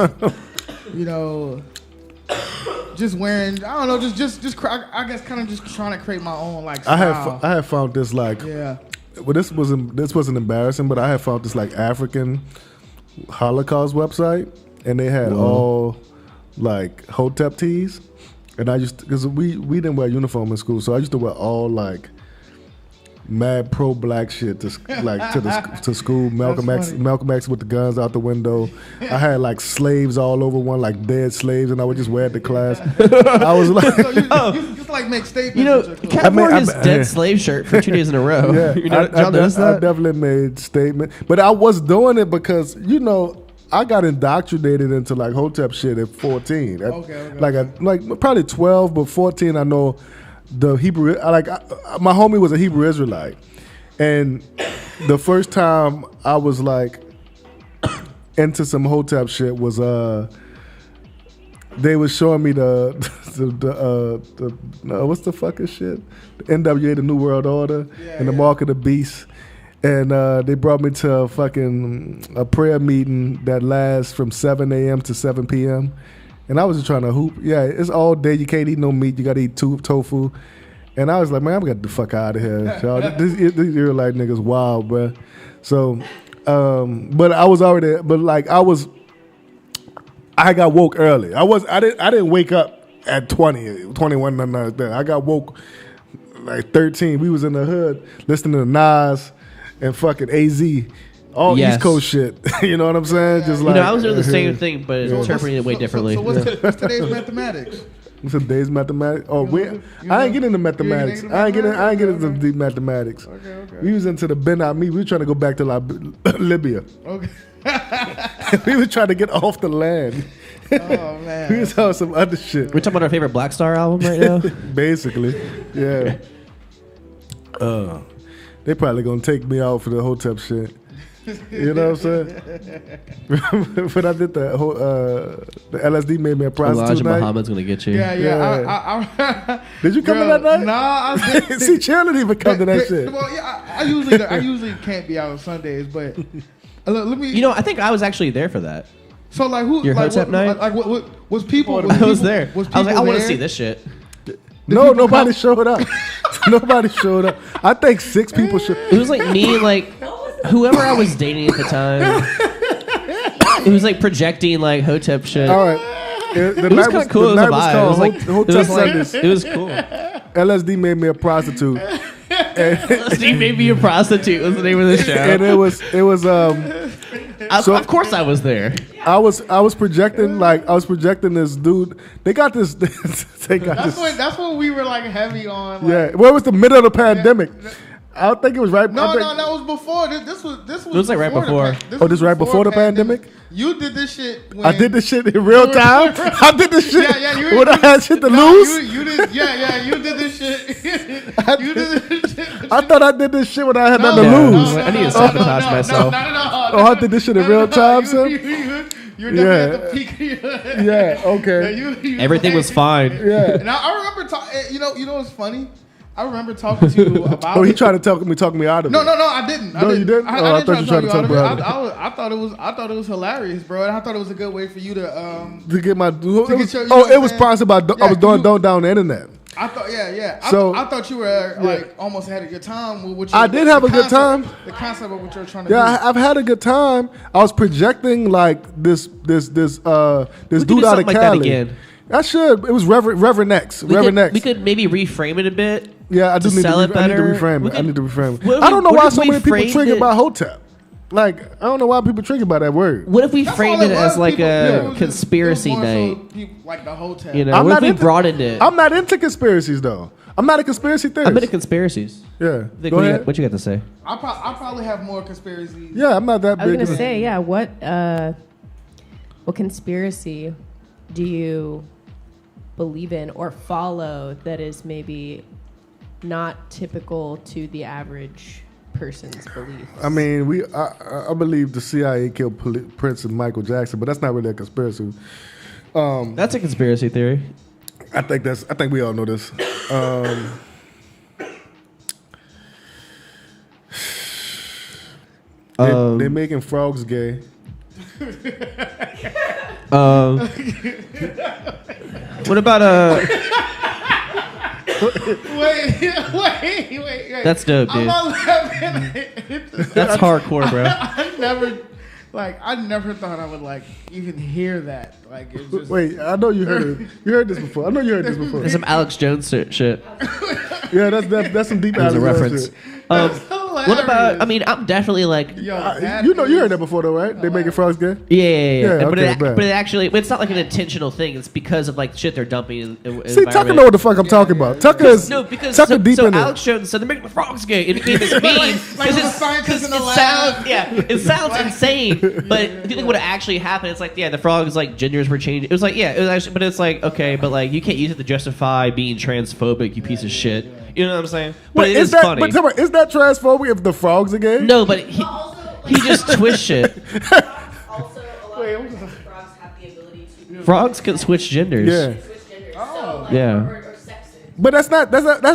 you know just wearing I don't know I guess kind of just trying to create my own like style. I have found this like yeah. well this wasn't embarrassing, but I had found this like African Holocaust website, and they had all like Hotep tees, and I used because we didn't wear uniform in school, so I used to wear all like mad pro black shit to school. Malcolm X with the guns out the window. I had like slaves all over one, like dead slaves, and I would just wear it to class. I was like, So you just like make statements. You know, with your clothes. Cat wore his I- dead slave shirt for 2 days in a row. yeah, Y'all notice I that? definitely made statement, but I was doing it because I got indoctrinated into like Hotep shit at 14. Like probably 12, but 14 I know the Hebrew. My homie was a Hebrew Israelite, and the first time I was like into some Hotep shit was they was showing me the what's the fucking shit, the NWA, the New World Order, and the Mark of the Beast. And they brought me to a prayer meeting that lasts from 7 a.m. to 7 p.m. And I was just trying to hoop. Yeah, it's all day. You can't eat no meat. You got to eat tofu. And I was like, man, I'm going to get the fuck out of here. Y'all. These Israelite niggas wild, bro. So, but I was already, I got woke early. I didn't wake up at 20, 21, nothing like that. I got woke like 13. We was in the hood listening to Nas and fucking AZ, all Yes. East Coast shit. You know what I'm saying? Just like I was doing the same thing, but interpreting it way differently. So what's today's mathematics? What's today's mathematics? Oh, I ain't getting into mathematics. I ain't getting into deep mathematics. Okay. We was into the Ben Ami. We were trying to go back to Libya. Okay. We were trying to get off the land. Oh man. We was on some other shit. We're talking about our favorite Black Star album right now. Basically, yeah. They probably gonna take me out for the Hotep shit. You know what I'm saying? When I did the LSD made me a prostitute Elijah night. Muhammad's gonna get you. Yeah. I Did you come to that night? Nah, I did. See, Chill didn't even come to that shit. Well, yeah, I usually can't be out on Sundays, but let me. I think I was actually there for that. So like who? Your like, Hotep night? Like what was people? I was there. Was I was like, I want to there? see this shit. No, nobody showed up. Nobody showed up. I think 6 people showed. It was like me, like whoever I was dating at the time. It was like projecting like Hotep shit. All right. The It was kind of cool. It was a vibe. It was like, Hotep Sundays. it was cool. LSD made me a prostitute. Steve made me a prostitute was the name of the show. And it was so- of course I was there. I was projecting this dude. They got this. That's when we were like heavy on. Like, Yeah. Well, it was the middle of the pandemic. I don't think it was right. No, that was before. This was. It was like right before. Oh, this right before the pandemic? You did this shit. When I did this shit in real time. I did this shit Yeah, when I had shit to lose. You did. Yeah. You did this shit. You did this shit. I thought I did this shit when I had nothing to No, lose. I need to sabotage myself. Oh, I did this shit in real time, son? You're definitely at the peak of your. Yeah, okay. You Everything was fine. Yeah. And I remember talking. You know what's funny? I remember talking to you about. Oh, he it. tried to talk me out of it. No, I didn't. No, you didn't? Oh, I thought you tried to talk me out of it. I thought it was hilarious, bro. And I thought it was a good way for you to To get my. get your- you know It what was I'm possible. I Yeah, was doing you- don't down the internet. I thought, yeah. So- I thought you were like almost ahead of your time with what you. I did have a good time. The concept of what you're trying to Yeah, do. I've had a good time. I was projecting like this dude do out of something like that Cali. again. I should. It was Reverend X. Reverend X. We could maybe reframe it a bit. Yeah, I do to need to. sell it I need to better. reframe We it. I could- need to reframe it. what if I don't know we- why what if so we many people framed triggered it- by Hotep. Like, I don't know why people triggered by that word. What if we That's framed all it as was. like People- a it was just- conspiracy it was more so night? people, like the hotel. You know, I'm what if not we into- broadened it? I'm not into conspiracies though. I'm not a conspiracy theorist. I'm into conspiracies. Yeah. Vic, Go what, you ahead. got, what you got to say? I probably have more conspiracies. Yeah, I'm not that I was big. gonna say, yeah. What conspiracy do you believe in or follow that is maybe not typical to the average person's beliefs? I mean, I believe the CIA killed Prince and Michael Jackson, but that's not really a conspiracy. That's a conspiracy theory. I think we all know this. They're making frogs gay. What about Wait. That's dope, I'm dude. not laughing. That's hardcore, bro. I never thought I would like even hear that. Like, it's just. Wait, I know you heard it. You heard this before. I know you heard this before. That's some Alex Jones shit. Yeah, that's some deep That was a Alex reference. shit. What about? I mean, I'm definitely like, Yo, You heard that before though, right? They making frogs gay. yeah. But okay, it, bad. but it actually, it's not like an intentional thing. It's because of like shit they're dumping. In See, Tucker know what the fuck I'm talking about. Tucker is because Tucker deep in Alex it. Jones said they're making the frogs gay. It became this meme like the scientists in the lab. it sounds insane. But if you think what actually happened, it's like the frogs like genders were changed. It was like it was actually, but it's like okay, but like you can't use it to justify being transphobic, you piece of shit. You know what I'm saying? But Wait, it is that, funny. But tell me, is that transphobic if the frogs are gay? No, but he just twists shit. Also, a lot of frogs have the ability to Frogs can switch genders. Yeah. switch genders. So, like, Yeah. or sexes. But that's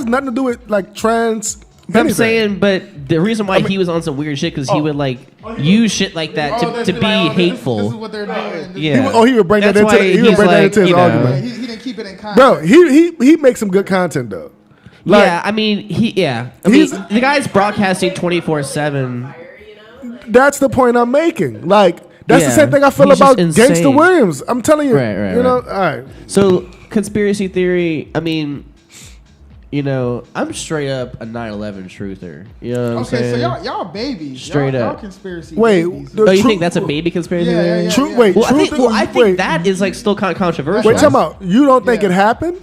nothing to do with like trans. But I'm anything. saying, but the reason why he was on some weird shit because he would like use shit like that to be hateful. This is what they're doing. Yeah. He would bring That's that into why he would he's bring that like, into his you know, argument. He didn't keep it in context. Bro, he makes some good content though. Like, yeah, I mean, I mean, He's- the guy's broadcasting 24/7. that's the point I'm making. Like that's the Yeah. same thing I feel He's just about insane. Gangsta Williams. I'm telling you. Right, you know, all right. So conspiracy theory. I mean, you know, I'm straight up a 9/11 truther. You know what I'm Okay, saying? so y'all babies. Straight y'all up. conspiracy Wait, babies. the Oh, you tru- think that's a baby conspiracy Yeah, theory? yeah, True. yeah. Wait, Well, I think wait. that is like still kind of controversial. Wait, time out. You don't think Yeah. it happened?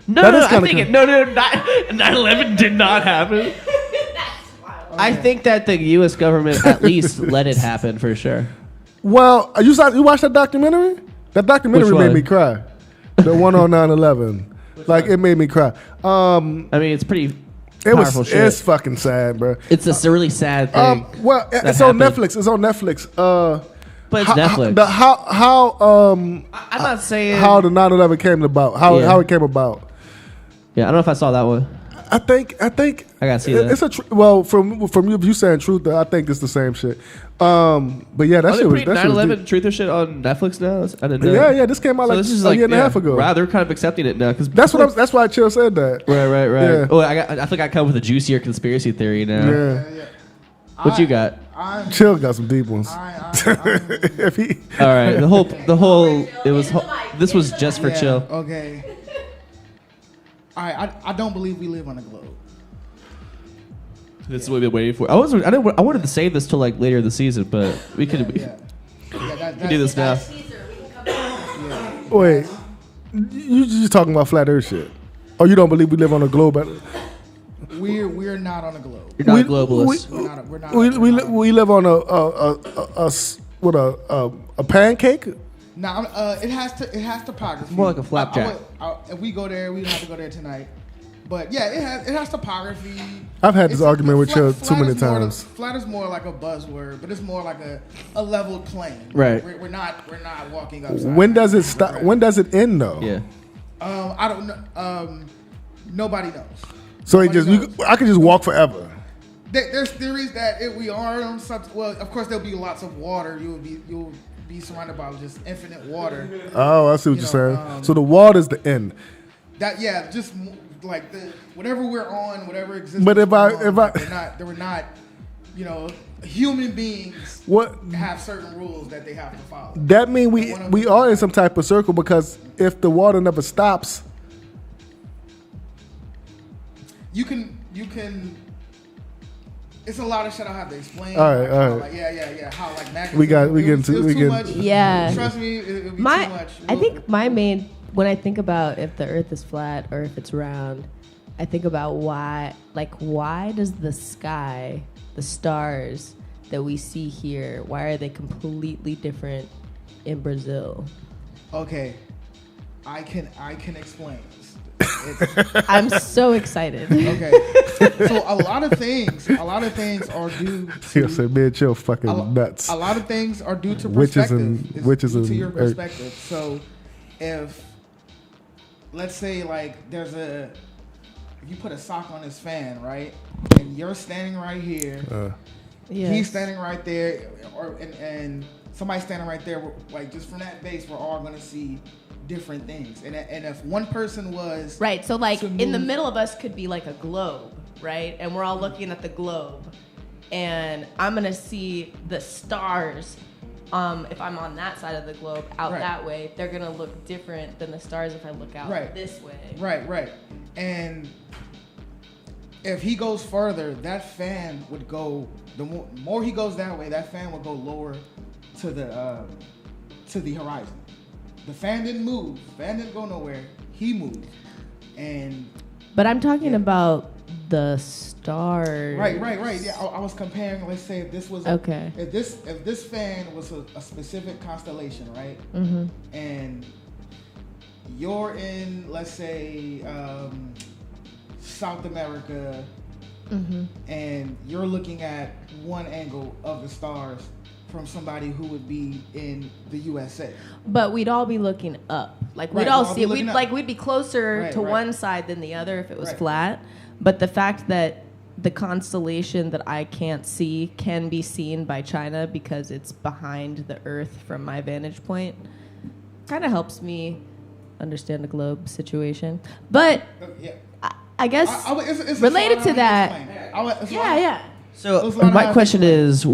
No, That no, is I kinda think con- it. No, 9/11 did not happen. I think that the U.S. government at least let it happen for sure. Well, you watched that documentary? That documentary Which made one? me cry. The one on 9/11. Like it made me cry. I mean, it's pretty It was powerful shit. it's fucking sad, bro. It's a really sad thing. Well, that it's on happened. Netflix. It's on Netflix. But it's Netflix. I'm not saying how the 9/11 came about. How it came about. Yeah, I don't know if I saw that one. I think I gotta see that. it's from you saying truth, I think it's the same shit. But yeah, that Are shit they was putting that shit was 9/11 deep. truth or shit on Netflix now? I didn't know. Yeah, this came out So like this is a year and a half ago. Wow, they're kind of accepting it now because That's why Chill said that. Right. Yeah. Oh, I think I come with a juicier conspiracy theory now. Yeah. What you got? Chill got some deep ones. If he, All right, the whole this was just for Chill. Okay. All right, I don't believe we live on a globe. This is what we've been waiting for. I wanted to save this till like later in the season, but we could We do this now. Caesar, we can come back. wait, you just talking about flat Earth shit? Oh, you don't believe we live on a globe? We're not on a globe. You're not a globalist. We're not. We live on a pancake. Now it has topography. It's more like a flapjack. If we go there, we don't have to go there tonight. But yeah, it has topography. I've had this argument with Chill too many is more times. Flat is more like a buzzword, but it's more like a leveled plane. Right. We're not walking upside. When does down. it stop? When does it end though? Yeah. I don't know. Nobody knows. So I can just walk forever. There's theories that if we are on something, well, of course there'll be lots of water. You'll be surrounded by just infinite water. Oh, I see what you're saying. know, So the water's the end. Just like whatever we're on, whatever exists. But if I- we're not, human beings What have certain rules that they have to follow. that mean? We are in some type of circle because if the water never stops, You can. It's a lot of shit I have to explain. All right, how, all right. Like, yeah. How like magnetism. We get it was into- too much. Yeah. Trust me, it would be too My, much. I think my main, when I think about if the Earth is flat or if it's round, I think about why does the sky, the stars that we see here, why are they completely different in Brazil? Okay, I can explain this. I'm so excited. Okay, so a lot of things are due he'll to say, "Man, Chill fucking nuts." a lot of things are due to Witches perspective. and- It's witches due and to your Earth. perspective. So, if let's say like if you put a sock on this fan, right, and you're standing right here, Yes. he's standing right there, and somebody's standing right there. Like just from that base, we're all gonna see different things. And if one person was Right, so like to in the move- middle of us could be like a globe, right? And we're all looking at the globe. And I'm gonna see the stars, if I'm on that side of the globe, out Right. that way. They're gonna look different than the stars if I look out Right. this way. Right. And if he goes further, that fan would go. The more he goes that way, that fan would go lower to the horizon. The fan didn't move. The fan didn't go nowhere. He moved. And But I'm talking Yeah. about the stars. right. Yeah, I was comparing. Let's say if this was Okay. If this fan was a specific constellation, right? Mm-hmm. And you're in, let's say, South America, Mm-hmm. and you're looking at one angle of the stars from somebody who would be in the USA. But we'd all be looking up. Like we'd Right, all we'll all see be it. looking We'd be closer Right, to right. one side than the other if it was Right. flat. But the fact that the constellation that I can't see can be seen by China because it's behind the Earth from my vantage point kind of helps me understand the globe situation. But Yeah. I guess It's related a to lot I that, have to explain. yeah. So Those line my items question like- is,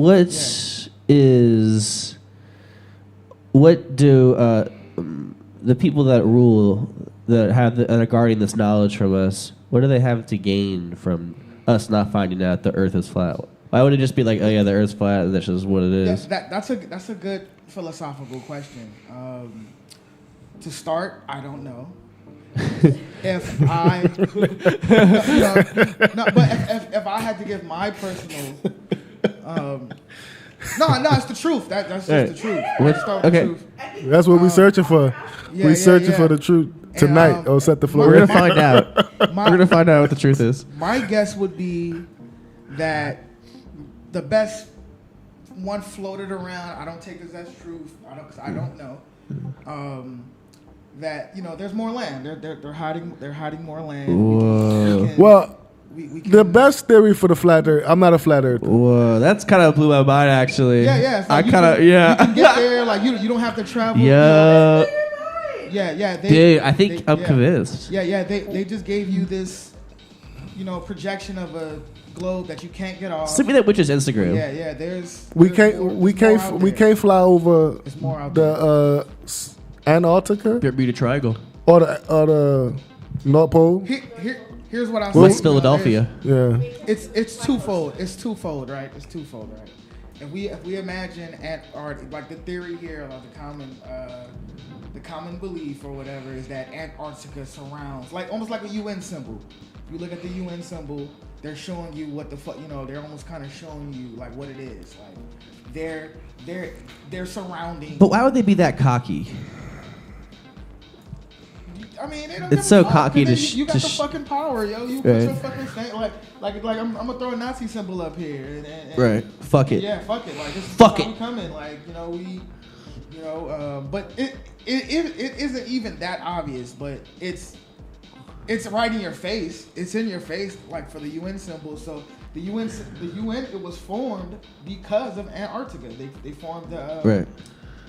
what do the people that rule that are guarding this knowledge from us? What do they have to gain from us not finding out the Earth is flat? Why would it just be like, oh yeah, the Earth's flat, and that's just what it is? That's a good philosophical question. To start, I don't know. If I, if I had to give my personal, it's the truth. That's just Right. the truth. What- Let's start with okay. the truth. That's what we're searching for. yeah, We're searching yeah. for the truth tonight. And, Set the We're floor. gonna find out. We're gonna find out what the truth is. My guess would be that the best one floated around. I don't take this as truth. Cause I don't know. That there's more land. They're hiding more land. Whoa. You can- Well, we can, The best theory for the flat earth. I'm not a flat earth. Whoa, that's kind of blew my mind actually. Yeah. It's I like you kind of can- yeah. You can get there. Like you don't have to travel. Yeah. Yeah. Dude, I think I'm convinced. Yeah. They just gave you this, projection of a globe that you can't get off. Send me that witch's Instagram. Yeah. There's We there's can't. more- We there's more can't. out We there. can't fly over There's more out there. the Antarctica Bermuda Triangle. or the North Pole. Here's what I West Philadelphia. Yeah. It's twofold. It's twofold, right? If we imagine Antarctica, like the theory here, like the common belief or whatever is that Antarctica surrounds, like almost like a UN symbol. If you look at the UN symbol, they're showing you what the fuck, they're almost kind of showing you like what it is. Like they're surrounding. But why would they be that cocky? I mean, they don't It's give so a fuck, cocky to you got to the fucking power, yo. You Right. put your fucking thing, like I'm gonna throw a Nazi symbol up here, and Right. Fuck it. Yeah, fuck it. Like this is Fuck how it. we coming. Like but it isn't even that obvious, but it's right in your face. It's in your face, like for the UN symbol. So the UN it was formed because of Antarctica. They formed the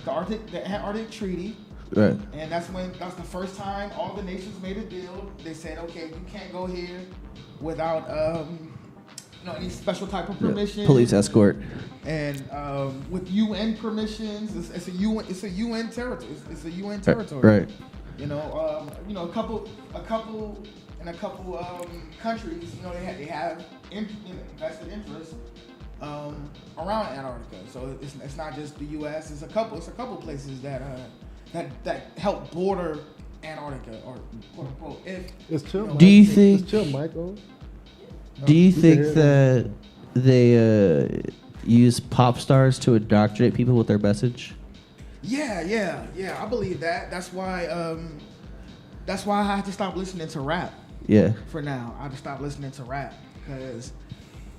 Antarctic Treaty. Right. And that's the first time all the nations made a deal. They said, okay, you can't go here without any special type of permission. Police escort. And with UN permissions, it's a UN territory. It's a UN territory. Right. A couple countries, they have invested interest around Antarctica. So it's not just the U.S. It's a couple places that help border Antarctica, or quote unquote. It's chill. Do you think? It's chill, Michael. Do you think hear that they use pop stars to indoctrinate people with their message? Yeah. I believe that. That's why I had to stop listening to rap. Yeah. For now, I had to stop listening to rap because,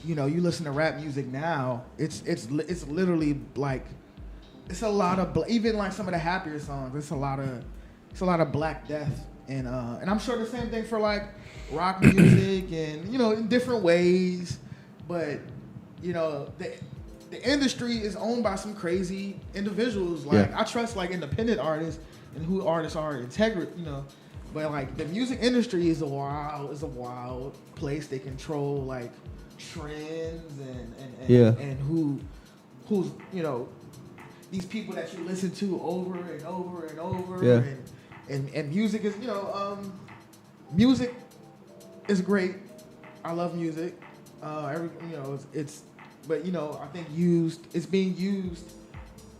you listen to rap music now. It's literally like, it's a lot of even like some of the happier songs. It's a lot of Black Death and I'm sure the same thing for like rock music and in different ways, but the industry is owned by some crazy individuals. Like I trust like independent artists and who artists are integrity, but like the music industry is a wild place. They control like trends and who's these people that you listen to over and over and over. Yeah. And music is, music is great. I love music. But I think it's being used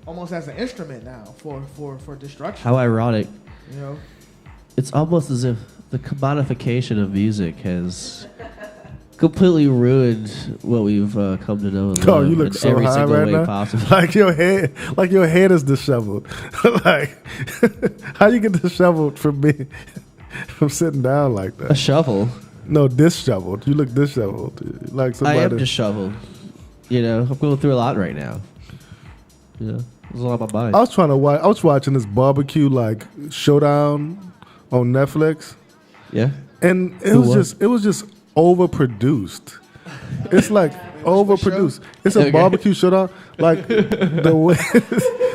almost as an instrument now for destruction. How ironic. You know? It's almost as if the commodification of music has completely ruined what we've come to know. And Oh, love you look in so every high single right way now. possible. Like your head is disheveled. Like, how you get disheveled from me from sitting down like A that? shovel. No, disheveled. You look disheveled. Like I somebody. am disheveled. I'm going through a lot right now. There's a lot on my mind. I was watching this barbecue like showdown on Netflix, Yeah. and it Who was won? just overproduced. It's like overproduced. It's a Okay. barbecue showdown. Like the way.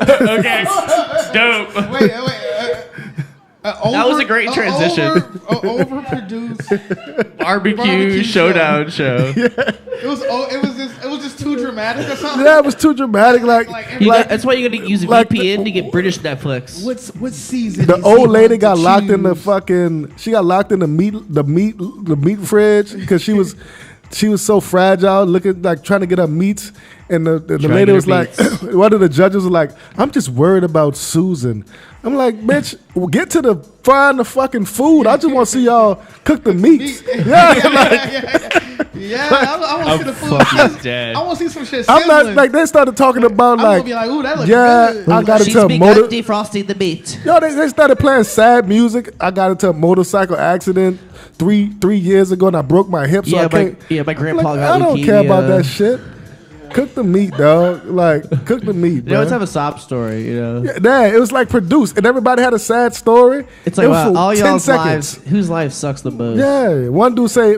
Okay. Dope. Wait. That was a great transition. Overproduced. Barbecue showdown show. It was just too dramatic or something. Yeah, it was too dramatic. Like That's why you got to use a like VPN to get British Netflix. What season? the is old he lady going got to locked in the choose? fucking. She got locked in the meat fridge because she was so fragile, looking like trying to get her meats. And the Trying to lady get was her like, meats. one of the judges was like, "I'm just worried about Susan." I'm like, "Bitch, get to the frying the fucking food. I just want to see y'all cook the meats." Yeah, like, Yeah, I want to see the food. fucking dead. I want to see some shit. I'm not sizzling. like they started talking about I'm gonna like, be like, ooh, that looks yeah, good. I got She's into a been motor. defrosting the meat. Yo, they started playing sad music. I got into a motorcycle accident three years ago, and I broke my hip. So I can't. My grandpa Like, got I don't leukemia. care about that shit. Cook the meat, dog. Like, cook the meat, They always bro. have a sob story, you know. Yeah, nah, it was like produced, and everybody had a sad story. It's like, It was wow, for all 10 y'all's seconds. lives, whose life sucks the most? Yeah, one dude say,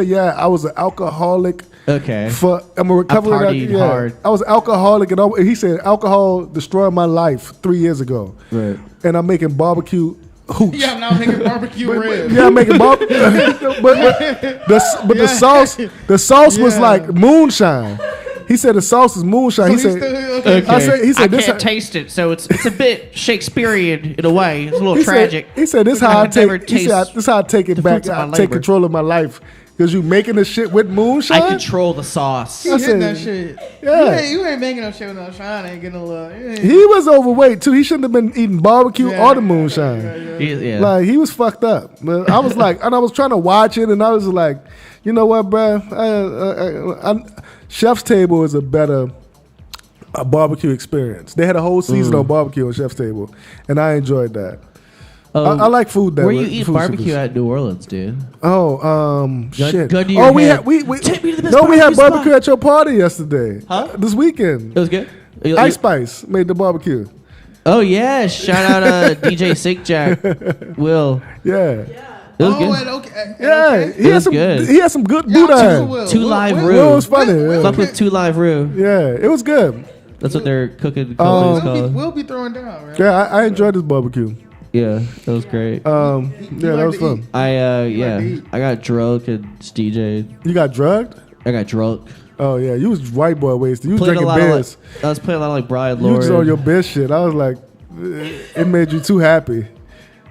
yeah, I was an alcoholic. Okay. I'm a recovery. partied hard. I was an alcoholic, and he said alcohol destroyed my life 3 years ago. Right. And I'm making barbecue hooch. Yeah, I'm now making barbecue ribs. Yeah, I'm making barbecue. but the sauce was Yeah. like moonshine. He said the sauce is moonshine. He said, Okay. he said this. taste it, so it's a bit Shakespearean in a way. It's a little He said this how I take. He said this how I take it back. fruits of my I take labor. control of my life because you making the shit with moonshine. I control the sauce. He I hitting said, that shit. yeah. You ain't making no shit with no shine. Ain't getting a little. He was overweight too. He shouldn't have been eating barbecue or the moonshine. Yeah. Like he was fucked up. But I was like, and I was trying to watch it, and I was like, you know what, bro? Chef's Table is a better barbecue experience. They had a whole season on barbecue on Chef's Table, and I enjoyed that. I like food that Where you way. eat Food barbecue sequence. at New Orleans, dude? Shit. gun to your Oh, we head. had we Take me to the best no, we had barbecue barbecue spot. at your party yesterday. Huh? This weekend. It was good. Ice Spice made the barbecue. Oh yeah! Shout out DJ Sick Jack, Will. Yeah. It was Oh, good. and okay. Yeah, he was had some good. He had some good Yeah, boudin. Will. Two live Will- roux. Will was funny. Will- yeah. Fuck with 2 Live Roux. Yeah, it was good. That's what they're cooking. We'll be throwing down, man. Yeah, I enjoyed this barbecue. Yeah, that was great. Yeah, like that was to fun. eat? I to eat. I got drunk and DJ'd. You got drugged? I got drunk. Oh yeah, you was white boy wasted. You was Played a drinking lot of beers. I was playing a lot of like Brian You was on Lauren. your best shit. I was like, it made you too happy.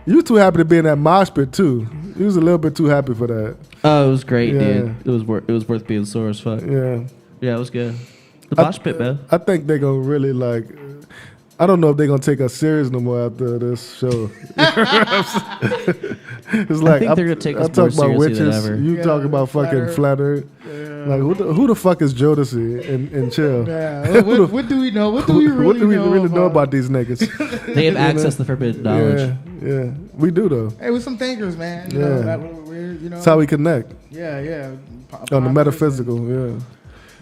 You was too happy to be in that mosh pit too. You was a little bit too happy for that. Oh, it was great, Yeah. dude. It was worth being sore as fuck. Yeah, Yeah, it was good. The mosh pit, man. I think they're gonna really like. I don't know if they're gonna take us serious no more after this show. It's like think they're gonna take us I talk more about seriously than witches. ever. You Yeah, talk about flat fucking earth. flat earth. Like who the fuck is Jodeci and Chill? Yeah. What do we know? What do we really What do we know? really know about these niggas? They have access to forbidden knowledge. Yeah, we do though. Hey, we're some thinkers, man. You Yeah. know, we're, you know. That's how we connect Yeah. on the metaphysical. Yeah.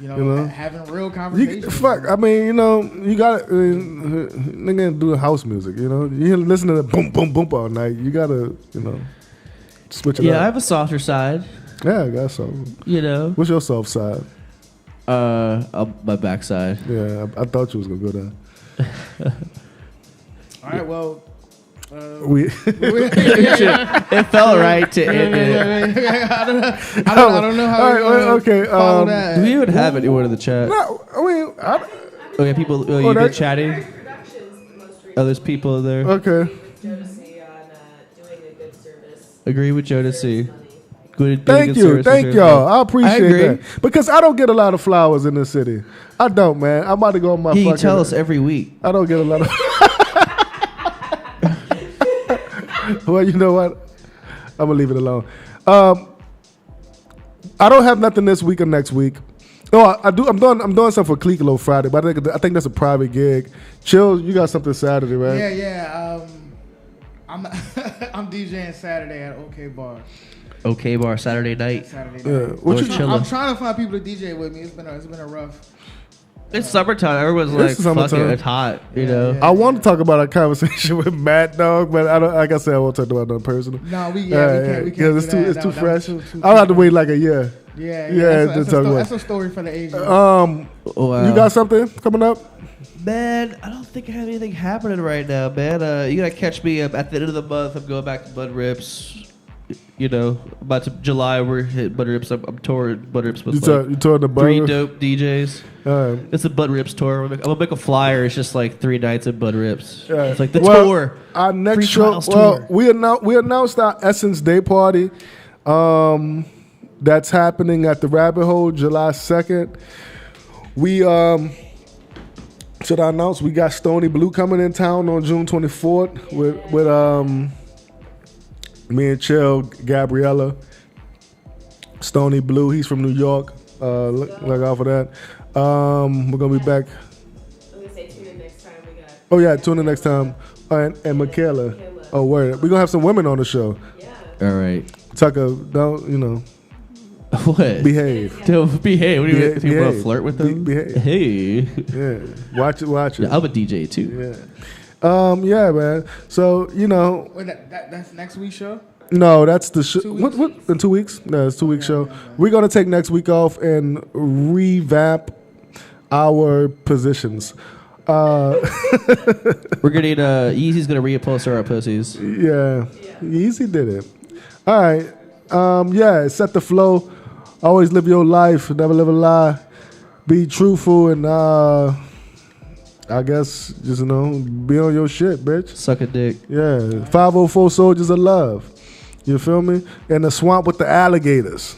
You know, you know? having real You, conversations. fuck, I mean, you know, you got to nigga do house music. You know, you listen to the boom boom boom all night. You gotta, you know, switch it Yeah, I up. have a softer side. Yeah, I got so. You know, What's your soft side? my backside. Yeah, I thought you was gonna go there. All right, well. We It felt right to end it. I don't know how. All right, well, okay. Follow that. Do we even have anyone in the chat? No, I mean, Okay, people. Oh, Oh, you've been that- chatting. Productions, the most recent. Oh, there's people in there. okay. Jodeci on doing a good service. Agree with Jodeci. Money. Good. Thank you, thank y'all. I appreciate agree. that because I don't get a lot of flowers in this city. I don't, man. I'm about to go on my. You fucking, tell us every week. I don't get a lot of. Well, you know what? I'm gonna leave it alone. I don't have nothing this week or next week. Oh, I do. I'm doing something for Cleekalo Friday, but I think that's a private gig. Chill, you got something Saturday, right? Yeah. I'm I'm DJing Saturday at OK Bar. Okay, bar Saturday night. Saturday Yeah. night. What Or you? chill. I'm trying to find people to DJ with me. It's been a rough. It's summertime. Everyone's It's like, fuck summertime. it, it's hot. You know. yeah. I want to talk about a conversation with Mad Dog, but I don't. Like I said, I won't talk about nothing personal. No, we can't. We can't. Because it's do too. that. It's too That fresh. was too I'll have to wait like a year. Yeah. Yeah, That's, to talk about. that's a story for the Asians. Wow. You got something coming up? Man, I don't think I have anything happening right now, man. You gotta catch me at the end of the month. I'm going back to Bud Rips. You know, about to July we're hitting Bud Rips. I'm touring Bud Rips with You touring the three bar? dope DJs. It's a Bud Rips tour. I'm gonna make a flyer. It's just like 3 nights at Bud Rips. It's like the tour. Our next Free show. trials Well, tour. we announced our Essence Day party. That's happening at the Rabbit Hole, July 2nd. We should I announce we got Stony Blue coming in town on June 24th with me and Chill, Gabriella. Stony Blue, he's from New York. Look out for that. We're gonna be back. I'm gonna say tune in next time. We got. Oh yeah, tune in next time. And Michaela. Oh word, we're gonna have some women on the show. Yeah. All right. Tucker, don't you know? What? Behave. Don't behave. What do you Behave, think? You want to behave. flirt with them? Behave. Hey. Yeah. Watch it. I'm a DJ too. Yeah. Yeah, man. So, Wait, that's next week's show? no, that's the show. 2 What? weeks? In 2 weeks? No, it's 2 week show. We're gonna take next week off and revamp our positions. We're getting Yeezy's gonna reupholster our pussies. Yeah. Easy did it. All right. Yeah, set the flow. Always live your life. Never live a lie. Be truthful and I guess just be on your shit, bitch. Suck a dick. Yeah. 504 soldiers of love. You feel me? In the swamp with the alligators.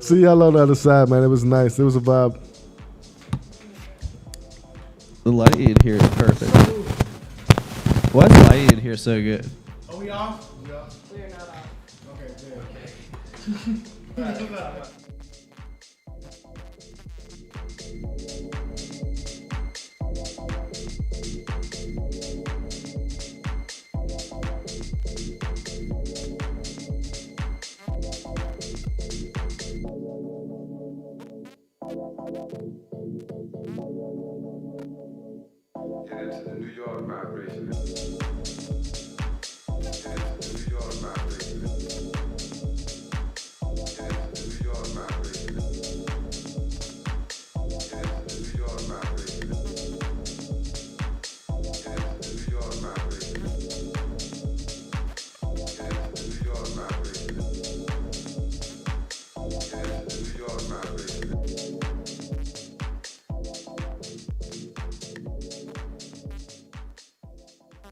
See y'all on the other side, man. It was nice. It was a vibe. The lighting in here is perfect. Why is the lighting in here so good? Are we off? We off? We're not off. Okay, good. Get into the New York vibration.